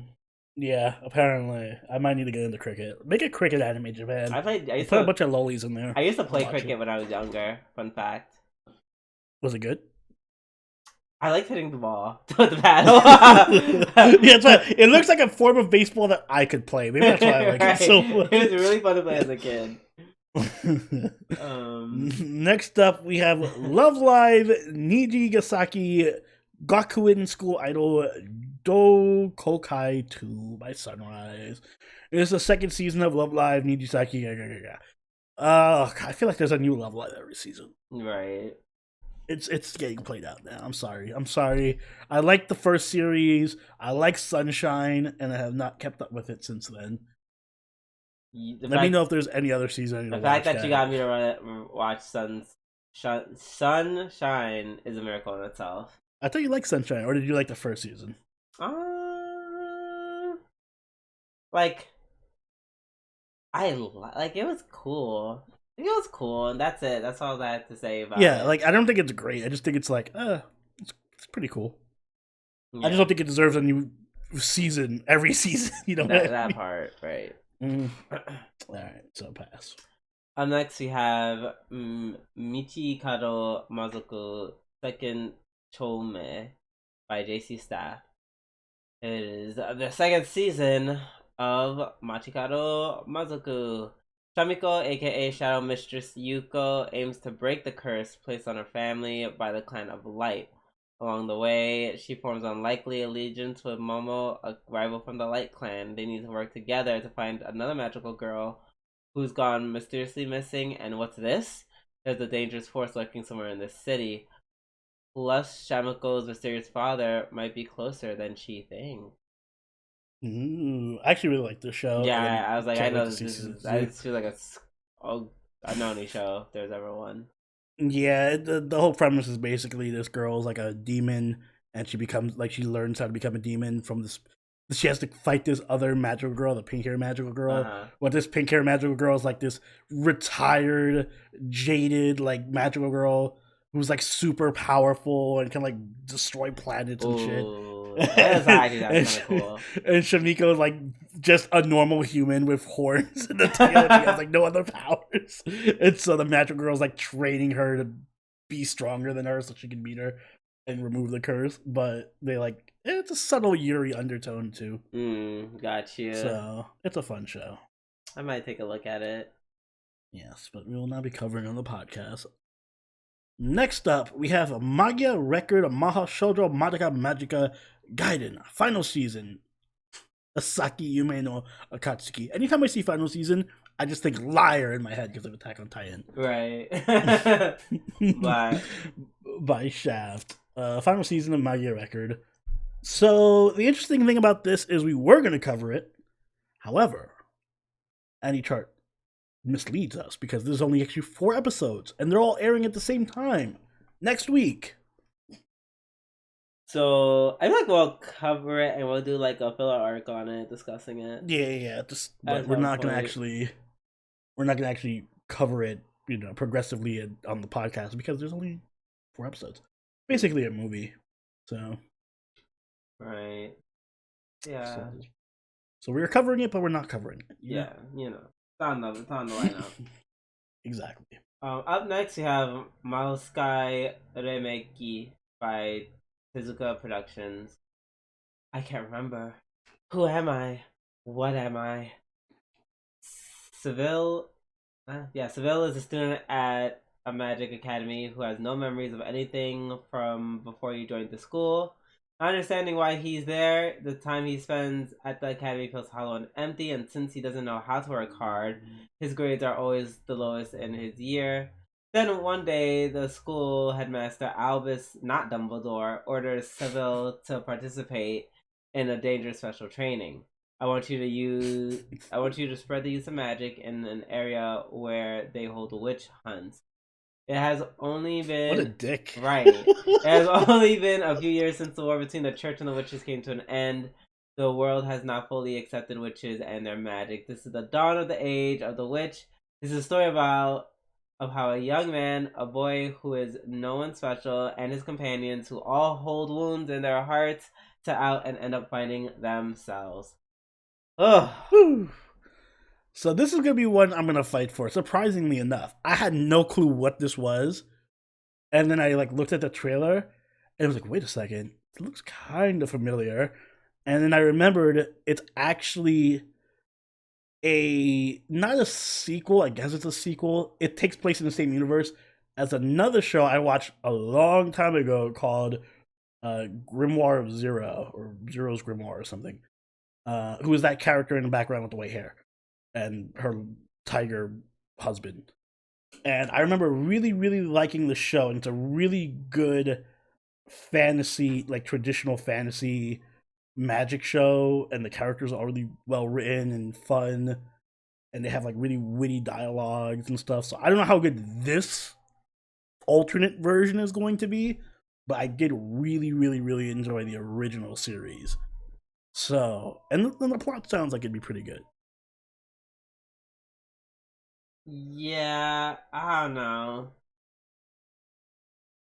Yeah, apparently. I might need to get into cricket. Make a cricket anime, Japan. I used to put a bunch of lollies in there. I used to play cricket when I was younger. Fun fact. Was it good? I like hitting the ball with the paddle. Yeah, it's fine. It looks like a form of baseball that I could play. Maybe that's why I like it so much. It was really fun to play as a kid. Next up, we have Love Live Nijigasaki Gakuen School Idol Do Kokai 2 by Sunrise. It is the second season of Love Live Nijigasaki. I feel like there's a new Love Live every season. Right. It's getting played out now. I'm sorry. I like the first series. I like Sunshine, and I have not kept up with it since then. Let me know if there's any other season. The fact that you got me to watch Sunshine is a miracle in itself. I thought you liked Sunshine, or did you like the first season? It was cool. It was cool, and that's it. That's all I have to say about it. Yeah, I don't think it's great. I just think it's it's pretty cool. Yeah. I just don't think it deserves a new season every season. That part, right? All right, so pass. Next we have Michi Kado Mazoku Second Chome by JC Staff. It is the second season of Machikado Mazoku. Shamiko, aka Shadow Mistress Yuko, aims to break the curse placed on her family by the Clan of Light. Along the way, she forms unlikely allegiance with Momo, a rival from the Light Clan. They need to work together to find another magical girl who's gone mysteriously missing. And what's this? There's a dangerous force lurking somewhere in this city. Plus, Shamiko's mysterious father might be closer than she thinks. Ooh, I actually really like this show. Yeah, I was like, I know this is. I just feel like a Noni show if there's ever one. Yeah, the whole premise is basically this girl's like a demon, and she learns how to become a demon from this. She has to fight this other magical girl, the pink hair magical girl. But this pink hair magical girl is like this retired, jaded magical girl who's super powerful and can destroy planets and shit. That's kind of cool. And Shamiko is just a normal human with horns in the tail. And she has no other powers. And so the magical girl's training her to be stronger than her so she can beat her and remove the curse. But they it's a subtle Yuri undertone too. Gotcha. So it's a fun show. I might take a look at it. Yes, but we will not be covering on the podcast. Next up, we have Magia Record Maha Shoujo Madoka Magica Gaiden, final season. Asaki Yume no Akatsuki. Anytime I see final season, I just think liar in my head because of Attack on Titan. Right. By Shaft. Final season of Magia Record. So the interesting thing about this is we were going to cover it. However, AniChart misleads us because there's only actually 4 episodes and they're all airing at the same time next week. So I feel like we'll cover it and we'll do like a filler arc on it, discussing it. Yeah. But we're not gonna actually cover it, progressively on the podcast because there's only 4 episodes. Basically a movie. So right. Yeah. So we're covering it, but we're not covering it. Yeah, it's on the lineup. Exactly. Up next we have Maoskai Remeki by Tezuka Productions. I can't remember. Who am I? What am I? Seville? Seville is a student at a magic academy who has no memories of anything from before he joined the school. Not understanding why he's there, the time he spends at the academy feels hollow and empty, and since he doesn't know how to work hard, his grades are always the lowest in his year. Then one day, the school headmaster, Albus, not Dumbledore, orders Seville to participate in a dangerous special training. I want you to spread the use of magic in an area where they hold witch hunts. It has only been... What a dick. Right. It has only been a few years since the war between the church and the witches came to an end. The world has not fully accepted witches and their magic. This is the dawn of the age of the witch. This is a story of how a young man, a boy who is no one special, and his companions, who all hold wounds in their hearts, set out and end up finding themselves. Ugh. So this is going to be one I'm going to fight for. Surprisingly enough, I had no clue what this was. And then I looked at the trailer and I was like, wait a second, it looks kind of familiar. And then I remembered it's actually not a sequel, I guess it's a sequel. It takes place in the same universe as another show I watched a long time ago called Grimoire of Zero, or Zero's Grimoire or something. Who is that character in the background with the white hair and her tiger husband. And I remember really, really liking the show, and it's a really good fantasy, traditional fantasy magic show, and the characters are really well written and fun, and they have really witty dialogues and stuff. So I don't know how good this alternate version is going to be, but I did really, really, really enjoy the original series. So, and the plot sounds like it'd be pretty good. Yeah, I don't know.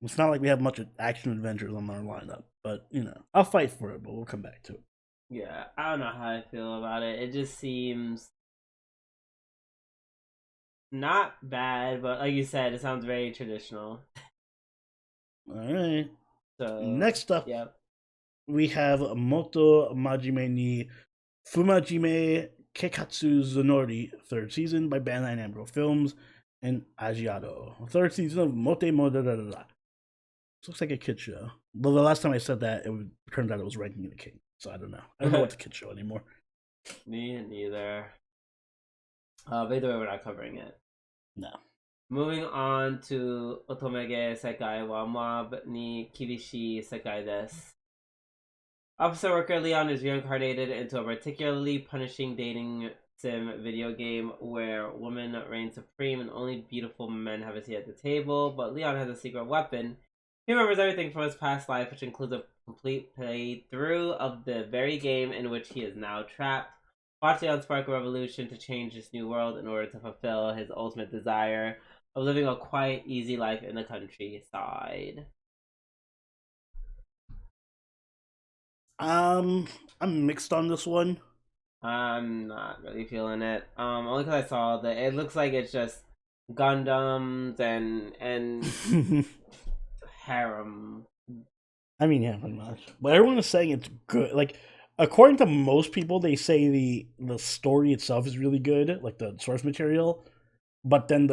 It's not like we have much action adventures on our lineup, but I'll fight for it, but we'll come back to it. Yeah, I don't know how I feel about it. It just seems not bad, but like you said, it sounds very traditional. Alright. So next up, yep. We have Moto Majime ni Fumajime Kekatsu Zonori, 3rd season by Bandai Namco Films and Agiato. 3rd season of Mote Modadada. This looks like a kid show. Well, the last time I said that, it turned out it was Ranking the King. So I don't know. I don't know what's a kid show anymore. Me neither. But either way, we're not covering it. No. Moving on to Otomega Sekai wa Mob ni Kibishi Sekai desu. Officer worker Leon is reincarnated into a particularly punishing dating sim video game where women reign supreme and only beautiful men have a seat at the table, but Leon has a secret weapon. He remembers everything from his past life, which includes a complete playthrough of the very game in which he is now trapped. Watch Leon spark a revolution to change this new world in order to fulfill his ultimate desire of living a quiet, easy life in the countryside. I'm mixed on this one. I'm not really feeling it. Only because I saw that it looks like it's just Gundams and harem. I mean, yeah, pretty much. But everyone is saying it's good. According to most people, they say the story itself is really good, the source material. But then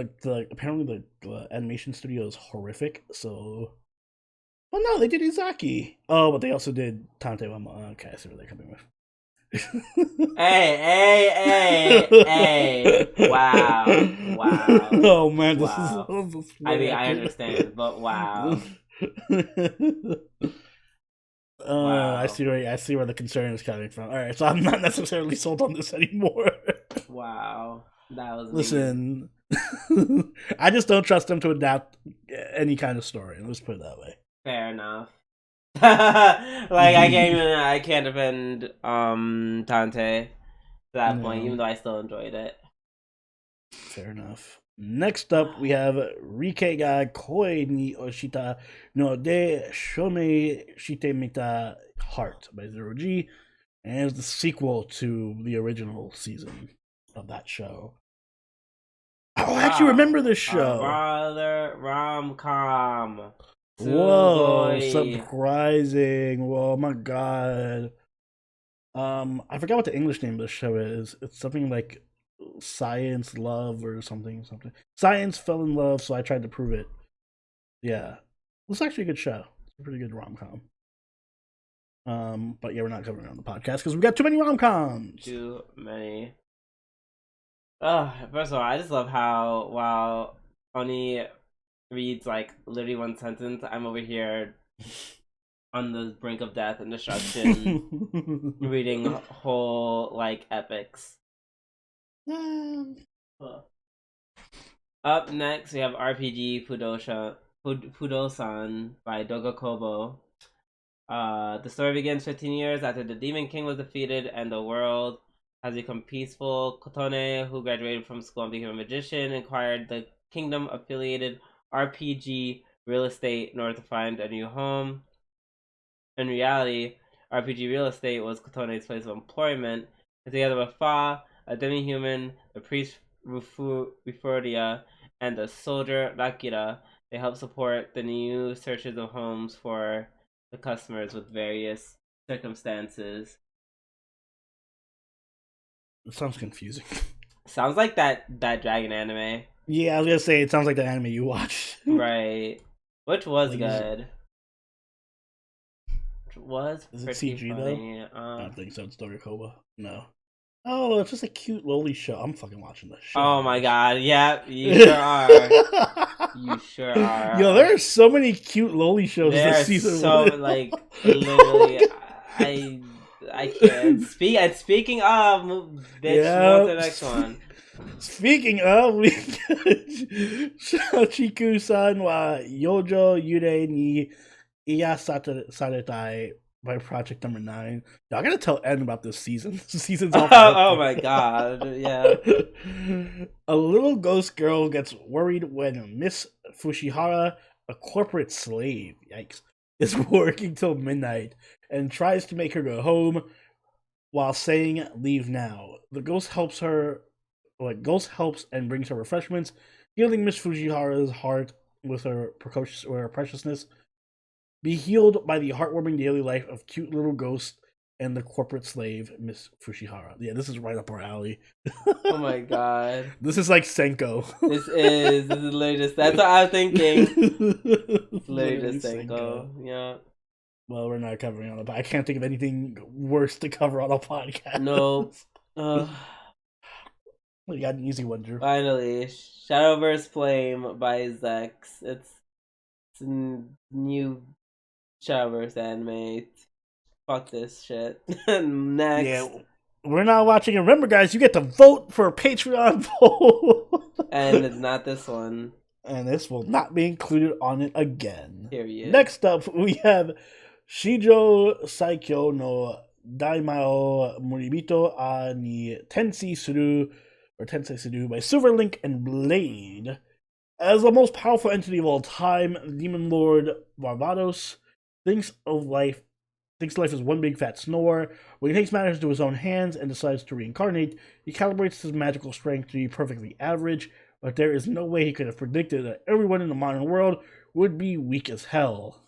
apparently the animation studio is horrific. So. Well, no, they did Izaki. Oh, but they also did Tante Wama. Okay, I see where they're coming with. Hey. Wow. Oh, man, wow. This is I mean, I understand, but wow. Wow. I see where the concern is coming from. All right, so I'm not necessarily sold on this anymore. Wow. That was Listen, I just don't trust them to adapt any kind of story. Let's put it that way. fair enough. Like I can't defend Tante to that point, even though I still enjoyed it. Fair enough. Next up, we have Rike ga Koi ni Oshita no de Shome Shite Mita Heart by Zero G, and it's the sequel to the original season of that show. Oh, I actually remember this show. Rather rom-com. Whoa, surprising. Whoa, my god. I forgot what the English name of the show is. It's something like Science Love or something. Science fell in love, so I tried to prove it. Yeah. It's actually a good show. It's a pretty good rom-com. But yeah, we're not covering it on the podcast because we got too many rom-coms. Too many. First of all, I just love how while Oni reads like literally one sentence, I'm over here on the brink of death and destruction reading whole like epics. Up next we have RPG Fudosan by Doga Kobo. The story begins 15 years after the Demon King was defeated and the world has become peaceful. Kotone, who graduated from school and became a magician, acquired the kingdom-affiliated RPG real estate in order to find a new home. In reality, RPG real estate was Kotone's place of employment, and together with Fa, a demi-human, the priest Rufuria, and the soldier Rakira, they help support the new searches of homes for the customers with various circumstances. It sounds confusing. Sounds like that dragon anime. Yeah, I was gonna say it sounds like the anime you watch. Right. Which was like, good. Which was is pretty it CG funny. though? I don't think so. It's Dorikoba. No. Oh, it's just a cute lowly show. I'm fucking watching this show. Oh my god, yeah, you sure are. You sure are. Yo, there are so many cute lowly shows this season. So like literally I can't speak. And speaking of, bitch, on to the next one. Speaking of, we Chiku-san wa Yojo Yurei ni Iyasaretai by Project Number 9. Yo, I gotta tell Ed about this season. This season's all oh my god, yeah. A little ghost girl gets worried when Miss Fushihara, a corporate slave, yikes, is working till midnight and tries to make her go home while saying leave now. The ghost helps and brings her refreshments, healing Miss Fushihara's heart with her preciousness. Be healed by the heartwarming daily life of cute little ghost and the corporate slave, Miss Fushihara. Yeah, this is right up our alley. Oh my god. This is like Senko. This is literally just, that's what I was thinking. It's literally just Senko. Yeah. Well, we're not covering on I can't think of anything worse to cover on a podcast. No. You got an easy one, Drew. Finally, Shadowverse Flame by Zex. It's a new Shadowverse anime. Fuck this shit. Next. Yeah, we're not watching it. Remember, guys, you get to vote for a Patreon poll. And it's not this one. And this will not be included on it again. Period. Next up, we have Shijo Saikyo no Daimao Moribito ni Tensei Suru by Silverlink and Blade. As the most powerful entity of all time, Demon Lord Barbados thinks life is one big fat snore. When he takes matters into his own hands and decides to reincarnate, he calibrates his magical strength to be perfectly average, but there is no way he could have predicted that everyone in the modern world would be weak as hell.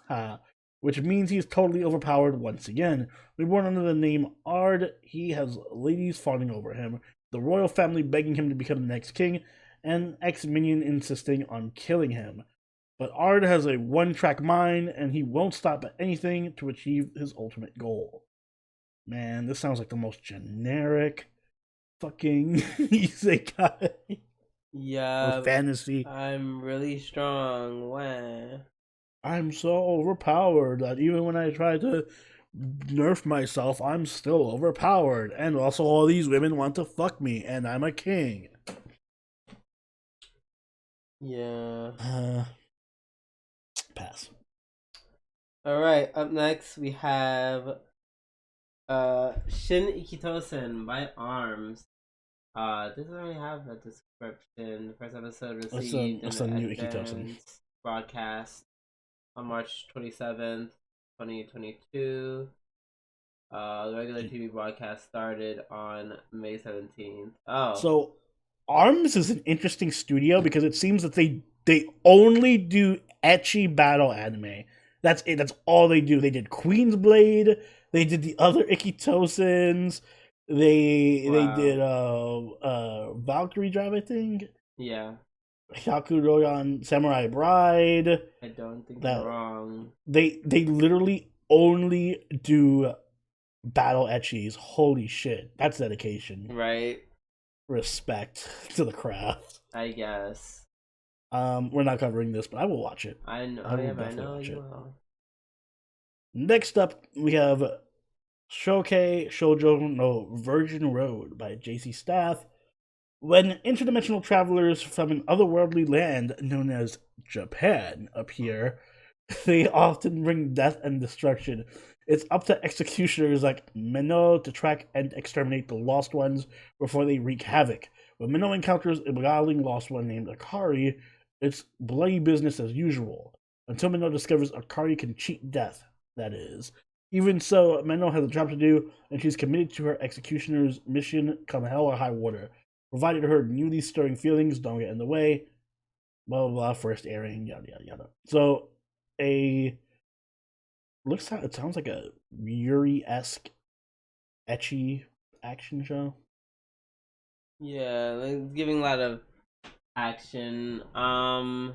Which means he's totally overpowered once again. Reborn under the name Ard, he has ladies fawning over him, the royal family begging him to become the next king, and ex-minion insisting on killing him. But Ard has a one-track mind, and he won't stop at anything to achieve his ultimate goal. Man, this sounds like the most generic fucking isekai. Yeah. Fantasy. I'm really strong. Wah. I'm so overpowered that even when I try to nerf myself, I'm still overpowered, and also all these women want to fuck me, and I'm a king. Yeah. Pass. All right. Up next, we have Shin Ikitosen by Arms. Doesn't really have a description. The first episode received What's a an new Ikitosen? advance broadcast on March 27th, 2022. The regular TV broadcast started on May 17th. Oh. So, Arms is an interesting studio because it seems that they only do ecchi battle anime. That's it. That's all they do. They did Queen's Blade. They did the other Ikitosens. They did Valkyrie Drive, I think. Yeah. Hyakuroyan Samurai Bride. I don't think you're wrong. They literally only do battle ecchis. Holy shit. That's dedication. Right. Respect to the craft. I guess. We're not covering this, but I will watch it. I know. I will I definitely know watch you it. will. Next up, we have Shokei Shoujo no Virgin Road by J.C. Staff. When interdimensional travelers from an otherworldly land known as Japan appear, they often bring death and destruction. It's up to executioners like Minnow to track and exterminate the lost ones before they wreak havoc. When Minnow encounters a beguiling lost one named Akari, it's bloody business as usual. Until Minnow discovers Akari can cheat death, that is. Even so, Minnow has a job to do, and she's committed to her executioner's mission come hell or high water. Provided her newly stirring feelings don't get in the way. Blah, blah, blah, first airing, yada, yada, yada. So, it sounds like a Yuri-esque ecchi action show. Yeah, like giving a lot of action. I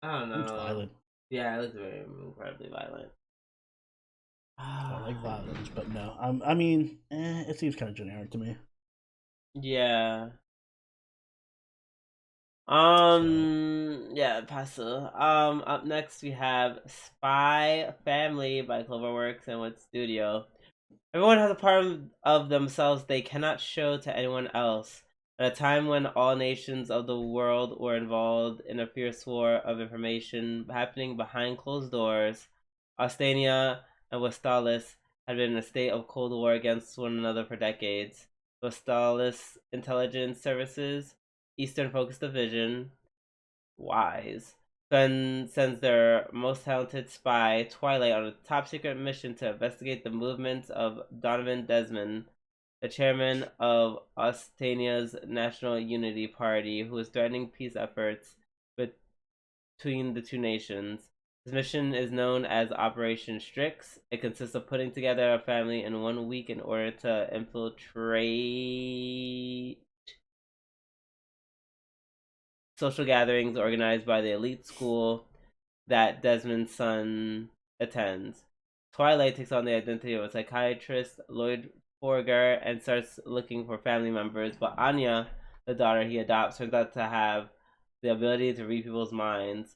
don't know. It's violent. Yeah, it looks very incredibly violent. I like violence, but no. I mean, it seems kind of generic to me. Yeah. Yeah, Paso. Up next we have Spy Family by Cloverworks and Wood Studio. Everyone has a part of themselves they cannot show to anyone else. At a time when all nations of the world were involved in a fierce war of information happening behind closed doors, Ostania and Westalis had been in a state of cold war against one another for decades. Westalis Intelligence Services, Eastern Focus Division, WISE, then sends their most talented spy, Twilight, on a top secret mission to investigate the movements of Donovan Desmond, the chairman of Ostania's National Unity Party, who is threatening peace efforts between the two nations. This mission is known as Operation Strix. It consists of putting together a family in 1 week in order to infiltrate social gatherings organized by the elite school that Desmond's son attends. Twilight takes on the identity of a psychiatrist, Lloyd Forger, and starts looking for family members, but Anya, the daughter he adopts, turns out to have the ability to read people's minds,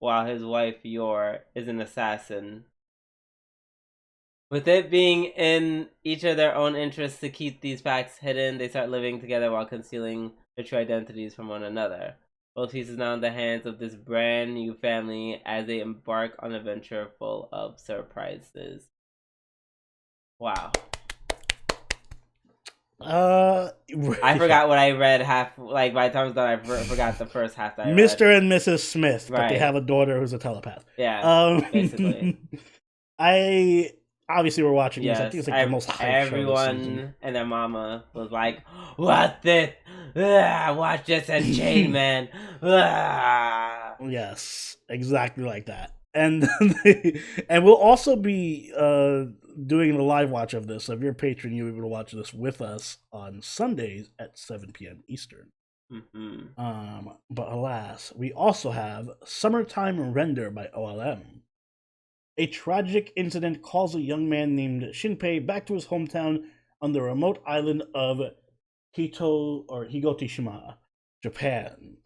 while his wife, Yor, is an assassin. With it being in each of their own interests to keep these facts hidden, they start living together while concealing their true identities from one another. Both pieces now in the hands of this brand new family as they embark on an adventure full of surprises. Wow. I forgot what I read half. Like by the time I was done, I forgot the first half. That I Mr. read. and Mrs. Smith, but they have a daughter who's a telepath. Yeah, basically. I obviously we're watching this. Yes, I think it's like the most hyped everyone and their mama was like, "What this? Watch this and Chain Man." Yes, exactly like that. And and we'll also be doing the live watch of this. So if you're a patron, you'll be able to watch this with us on Sundays at 7 p.m. Eastern. Mm-hmm. But alas, we also have Summertime Render by OLM. A tragic incident calls a young man named Shinpei back to his hometown on the remote island of Higotishima, Japan.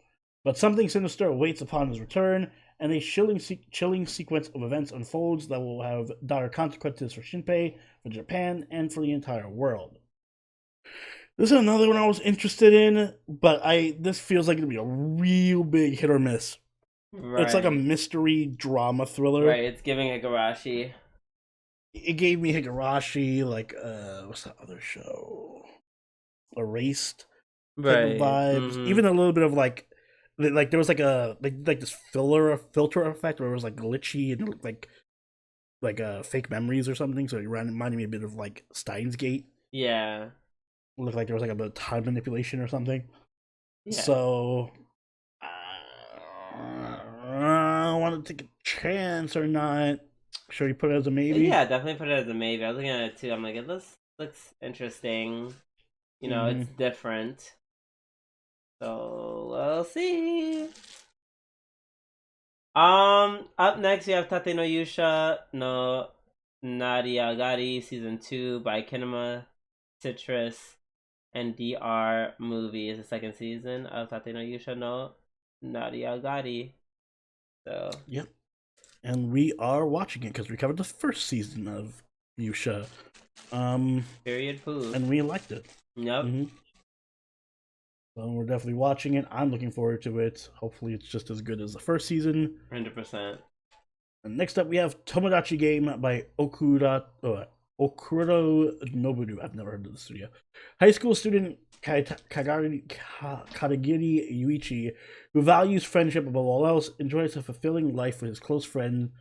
But something sinister awaits upon his return, and a chilling sequence of events unfolds that will have dire consequences for Shinpei, for Japan, and for the entire world. This is another one I was interested in, but this feels like it'll be a real big hit or miss. Right. It's like a mystery drama thriller. Right, it's giving Higurashi. It gave me Higurashi, like what's that other show? Erased type of vibes. Even a little bit of like there was like a like this filter effect where it was like glitchy and like fake memories or something. So it reminded me a bit of like Steins Gate. Yeah. It looked like there was like a bit of time manipulation or something. Yeah. So I want to take a chance or not. Should we put it as a maybe? Yeah, definitely put it as a maybe. I was looking at it too. I'm like, it looks interesting. You know, it's different. So we'll see. Up next we have Tate no Yusha no Nariagari Season 2 by Kinema, Citrus, and DR Movie is the second season of Tate no Yusha no Nariagari. So yep. And we are watching it because we covered the first season of Yusha. Period poo. And we liked it. Yep. So we're definitely watching it. I'm looking forward to it. Hopefully it's just as good as the first season. 100%. And next up we have Tomodachi Game by Okuro Nobudu. I've never heard of the studio. High school student Kadagiri Yuichi, who values friendship above all else, enjoys a fulfilling life with his close friend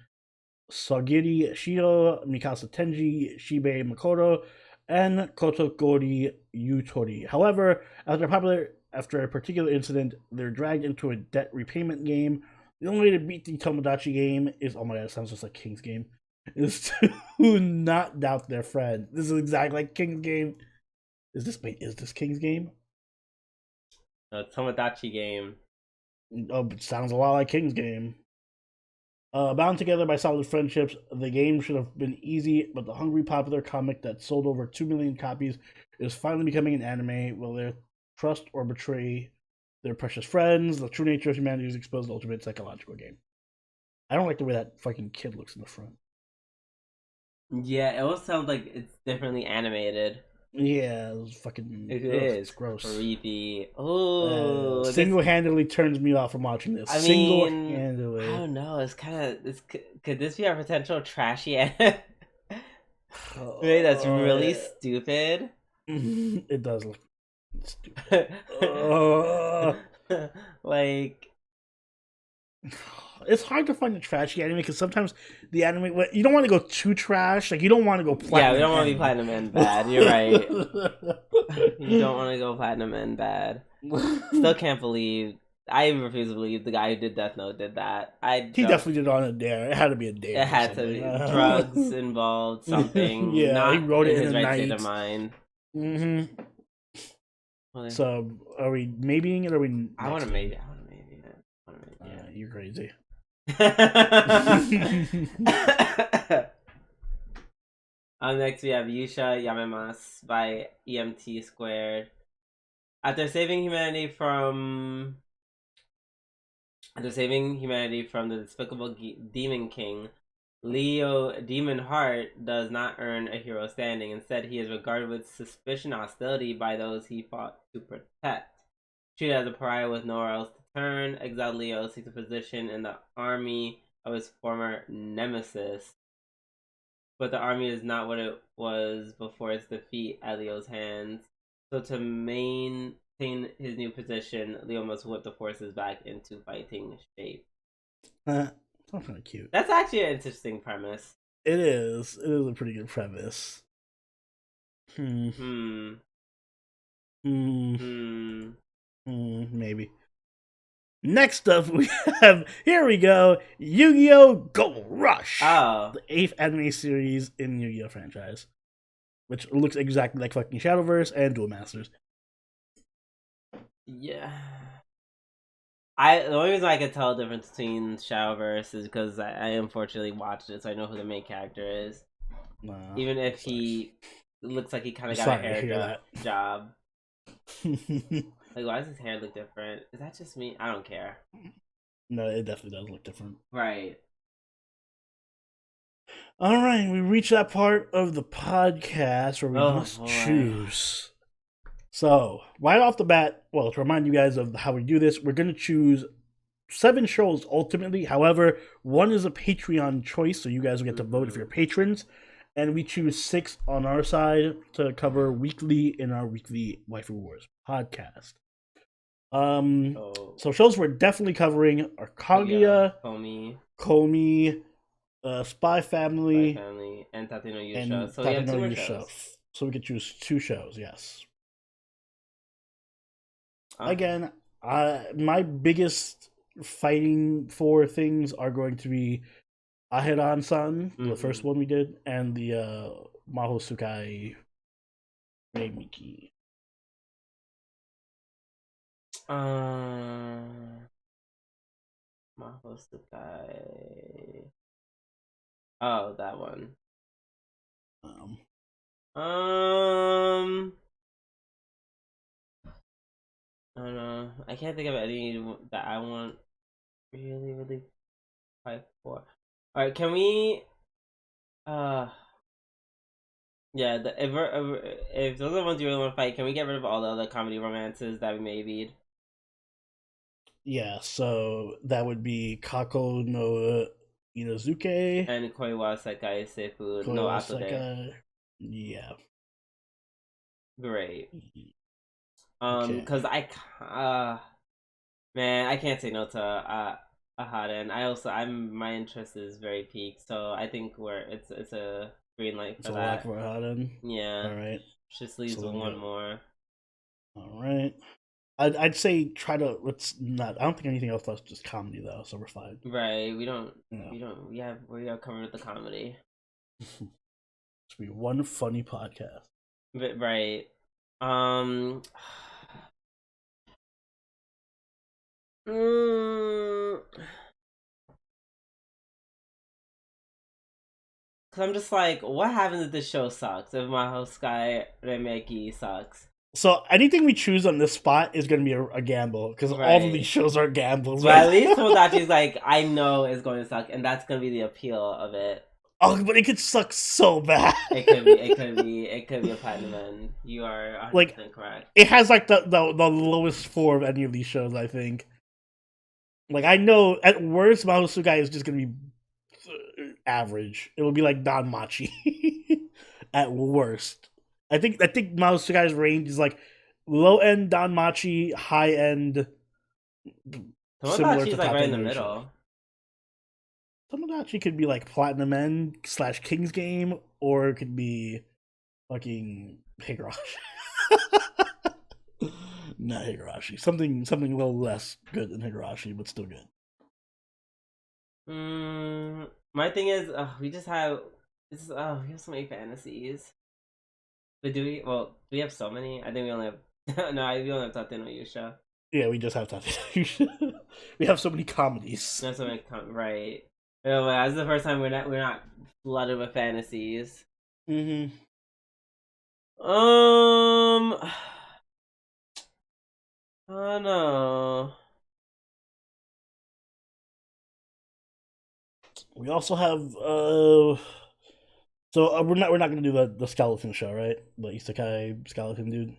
Sagiri Shiro, Mikasa Tenji, Shibe Makoto, and Kotogori Yutori. However, after a particular incident, they're dragged into a debt repayment game. The only way to beat the Tomodachi Game is, oh my god, it sounds just like King's Game, is to not doubt their friend. This is exactly like King's Game. Is this King's Game? No, Tomodachi Game. Oh, it sounds a lot like King's Game. Bound together by solid friendships, the game should have been easy, but the hungry popular comic that sold over 2 million copies is finally becoming an anime. Will they trust or betray their precious friends? The true nature of humanity is exposed in the ultimate psychological game. I don't like the way that fucking kid looks in the front. Yeah, it almost sounds like it's differently animated. Yeah, it's fucking. It's gross. Creepy. Oh, single-handedly turns me off from watching this. Single-handedly. I don't know. It's kind of. Could this be a potential trashy anime? That's really stupid. It does look stupid. Like, it's hard to find a trashy anime because sometimes the anime, you don't want to go too trash. Like, you don't want to go platinum. Yeah, we don't want to be platinum and bad. You're right. You don't want to go platinum and bad. Still can't believe. I refuse to believe the guy who did Death Note did that. He definitely did it on a dare. It had to be a dare. It had to be drugs involved, something. Yeah, not he wrote it in his the right night. state of mind. Well, so, are we maybeing it? Or are we? I want to maybe. Yeah. You're crazy. Next we have Yusha Yamemasu by EMT Squared. After saving humanity from the despicable Demon King, Leo Demon Heart does not earn a hero standing. Instead, he is regarded with suspicion and hostility by those he fought to protect. Treated as a pariah with nowhere else to turn, exiled Leo seeks a position in the army of his former nemesis. But the army is not what it was before its defeat at Leo's hands. So to maintain his new position, Leo must whip the forces back into fighting shape. That's kind of cute. That's actually an interesting premise. It is. It is a pretty good premise. Maybe. Next up, we have, here we go, Yu-Gi-Oh! Gold Rush! Oh. The 8th anime series in the Yu-Gi-Oh! franchise. Which looks exactly like fucking Shadowverse and Duel Masters. Yeah. The only reason I could tell the difference between Shadowverse is because I unfortunately watched it, so I know who the main character is. Even if he looks like he kind of got a hair job. Like, why does his hair look different? Is that just me? I don't care. No, it definitely does look different. Right. All right, we reached that part of the podcast where we must boy. choose. So, right off the bat, well, to remind you guys of how we do this, we're going to choose 7 shows ultimately. However, one is a Patreon choice, so you guys will get to vote if you're patrons. And we choose 6 on our side to cover weekly in our weekly Waifu Wars podcast. So shows we're definitely covering are Kaguya, Komi, Spy Family, and Tate no Yusha. And so we have 2 more shows. So we could choose 2 shows, yes. Again, my biggest fighting for things are going to be Aharen-san, the first one we did, and the Mahosukai Reimiki. Mahosukai. Oh, that one. I don't know. I can't think of any that I want really fight for. All right, can we? Yeah. If those are the ones you really want to fight, can we get rid of all the other comedy romances that we made? Yeah. So that would be Kako no Inozuke and Koiwa Sekai Seifuku no Atode. Yeah. Great. Because man, I can't say no to Aharen. My interest is very peaked, so I think it's a green light for that. For Aharen. Yeah. All right. Just leaves with one more. All right. I'd say try to let's not. I don't think anything else left just comedy though, so we're fine. Right. We are covered with the comedy. It's be one funny podcast. But, right. Cause I'm just like, what happens if this show sucks? If Mahosukai Reimiki sucks? So anything we choose on this spot is going to be a gamble because all of these shows are gambles. But right? At least Tomodachi's like, I know it's going to suck, and that's going to be the appeal of it. Oh, but it could suck so bad. It could be a platinum end. You are 100% correct. It has like the lowest floor of any of these shows, I think. Like I know at worst, Mahosukai is just going to be average. It will be like Danmachi at worst. I think Mahosukai's range is like low end Danmachi, high end. Tomodachi's like right in the middle. Tomodachi could be like Platinum End / King's Game, or it could be fucking Higurashi. Not Higurashi. Something a little less good than Higurashi, but still good. My thing is, we have so many fantasies. But do we? Well, do we have so many? I think we only have we only have Tate no Yusha. Yeah, we just have Tate no Yusha. We have so many comedies. That's so many right. That's the first time we're not flooded with fantasies. I don't know. We also have so we're not gonna do the skeleton show, right? The isekai skeleton dude.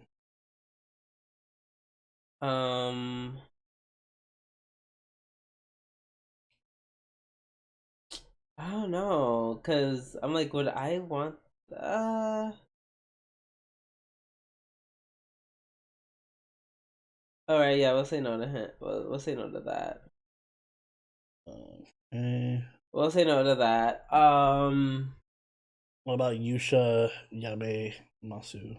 I don't know, cause I'm like, would I want? All right, yeah, we'll say no to him. We'll say no to that. We'll say no to that. What about Yusha Yame Masu?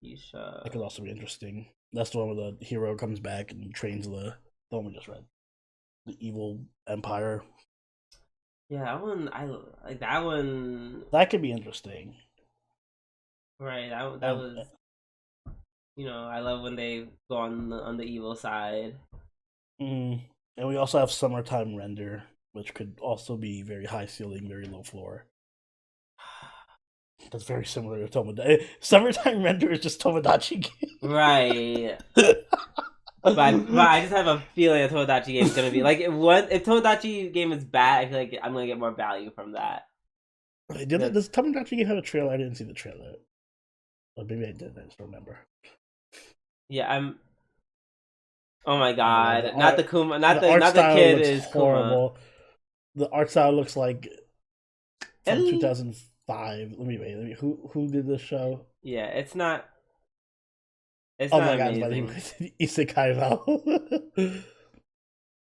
Yusha. That could also be interesting. That's the one where the hero comes back and trains the one we just read. The evil empire. Yeah, that one. I like that one. That could be interesting. Right. That was. I love when they go on the evil side. And we also have Summertime Render, which could also be very high ceiling, very low floor. That's very similar to Tomodachi. Summertime Render is just Tomodachi Game. Right. but I just have a feeling a Tomodachi Game is gonna be like if Tomodachi Game is bad, I feel like I'm gonna get more value from that. Does Tomodachi Game have a trailer? I didn't see the trailer. Or maybe I did. I just don't remember. Yeah, I'm. Oh my god! Not the kid is horrible. Kuma. The art style looks like from 2005. Let me. Who did this show? Yeah, it's not. It's oh not my amazing. god! Isekai Mao.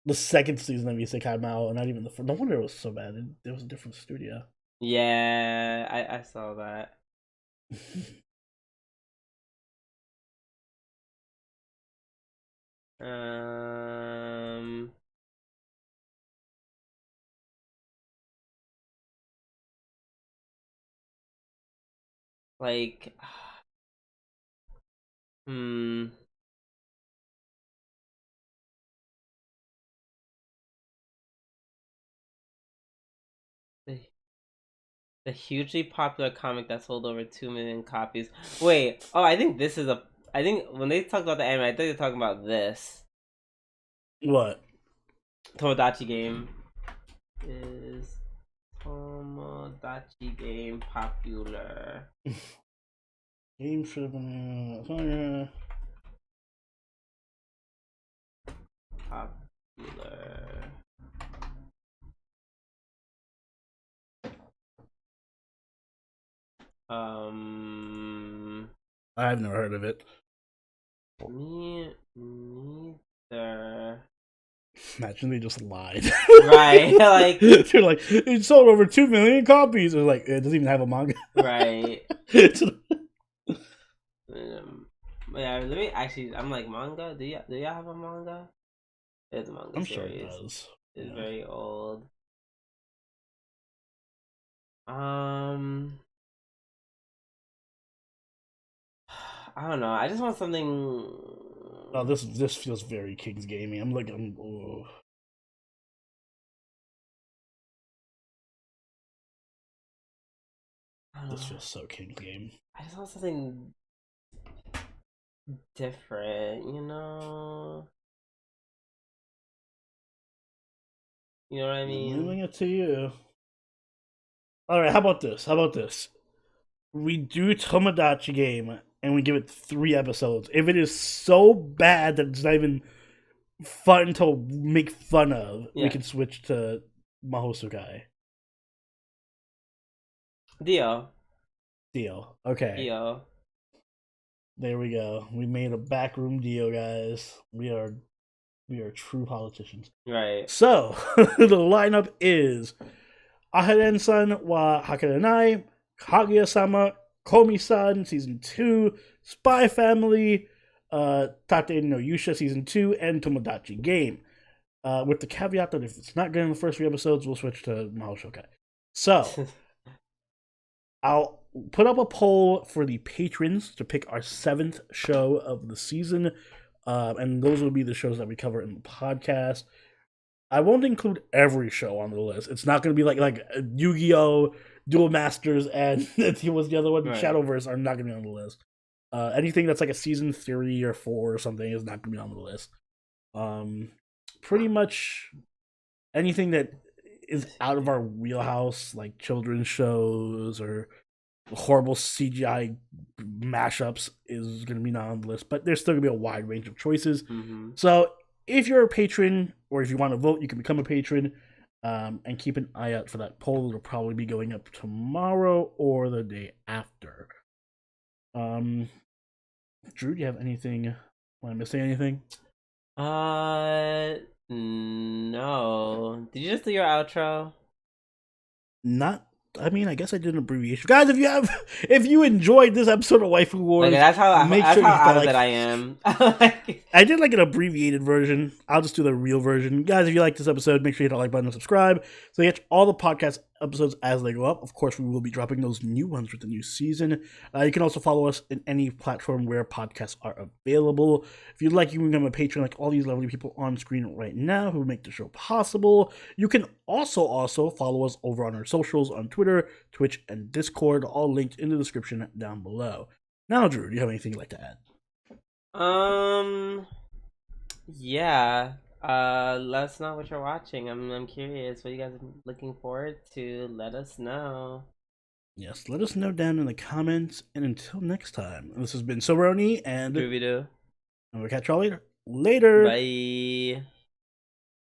The second season of Isekai Mao, not even the first. No wonder it was so bad. There was a different studio. Yeah, I saw that. Like, the hugely popular comic that sold over 2 million copies. Wait, I think this is I think when they talk about the anime, I think they're talking about this. What? Tomodachi Game. Is Tomodachi Game popular? Game should have been popular. I've never heard of it. Me neither. Imagine they just lied. Right, like they're like, it sold over 2 million copies. They're like, it doesn't even have a manga. Right. Yeah, let me actually. I'm like, manga. Do y'all have a manga? It's a manga I'm series. Sure it does. It's very old. I don't know. I just want something. Oh, this feels very King's Gaming. I'm like, this feels so King's Game. I just want something different, you know. You know what I mean? I'm leaving it to you. All right, how about this? We do Tomodachi Game and we give it 3 episodes. If it is so bad that it's not even fun to make fun of, we can switch to Mahosukai. Deal. Okay. Deal. There we go. We made a backroom deal, guys. We are true politicians. Right. So, the lineup is Aharen-san wa Hakarenai, Kaguya-sama, Komi-san Season 2, Spy Family, Tate no Yusha Season 2, and Tomodachi Game. With the caveat that if it's not good in the first 3 episodes, we'll switch to Mahoshokai. So, I'll put up a poll for the patrons to pick our 7th show of the season, and those will be the shows that we cover in the podcast. I won't include every show on the list. It's not going to be like Yu-Gi-Oh!, Duel Masters, and what's the other one? Right. Shadowverse are not going to be on the list. Anything that's like a season 3 or 4 or something is not going to be on the list. Pretty much anything that is out of our wheelhouse, like children's shows or horrible CGI mashups, is going to be not on the list. But there's still going to be a wide range of choices. Mm-hmm. So if you're a patron, or if you want to vote, you can become a patron, and keep an eye out for that poll. It'll probably be going up tomorrow or the day after. Drew, do you have anything? Am I missing anything? No. Did you just do your outro? Not. I mean, I guess I did an abbreviation. Guys, if you enjoyed this episode of Waifu Wars, that's how out of it I am. I did like an abbreviated version. I'll just do the real version. Guys, if you like this episode, make sure you hit the like button and subscribe so you get all the podcast episodes as they go up. Of course, we will be dropping those new ones with the new season. You can also follow us in any platform where podcasts are available. If you'd like, you can become a patron like all these lovely people on screen right now who make the show possible. You can also follow us over on our socials on Twitter, Twitch, and Discord, all linked in the description down below. Now, Drew, do you have anything you'd like to add? Yeah. Let us know what you're watching. I'm curious. What you guys are looking forward to? Let us know. Yes, let us know down in the comments. And until next time, this has been Soberoni, and Groovy doo. we'll catch y'all later. Later! Bye.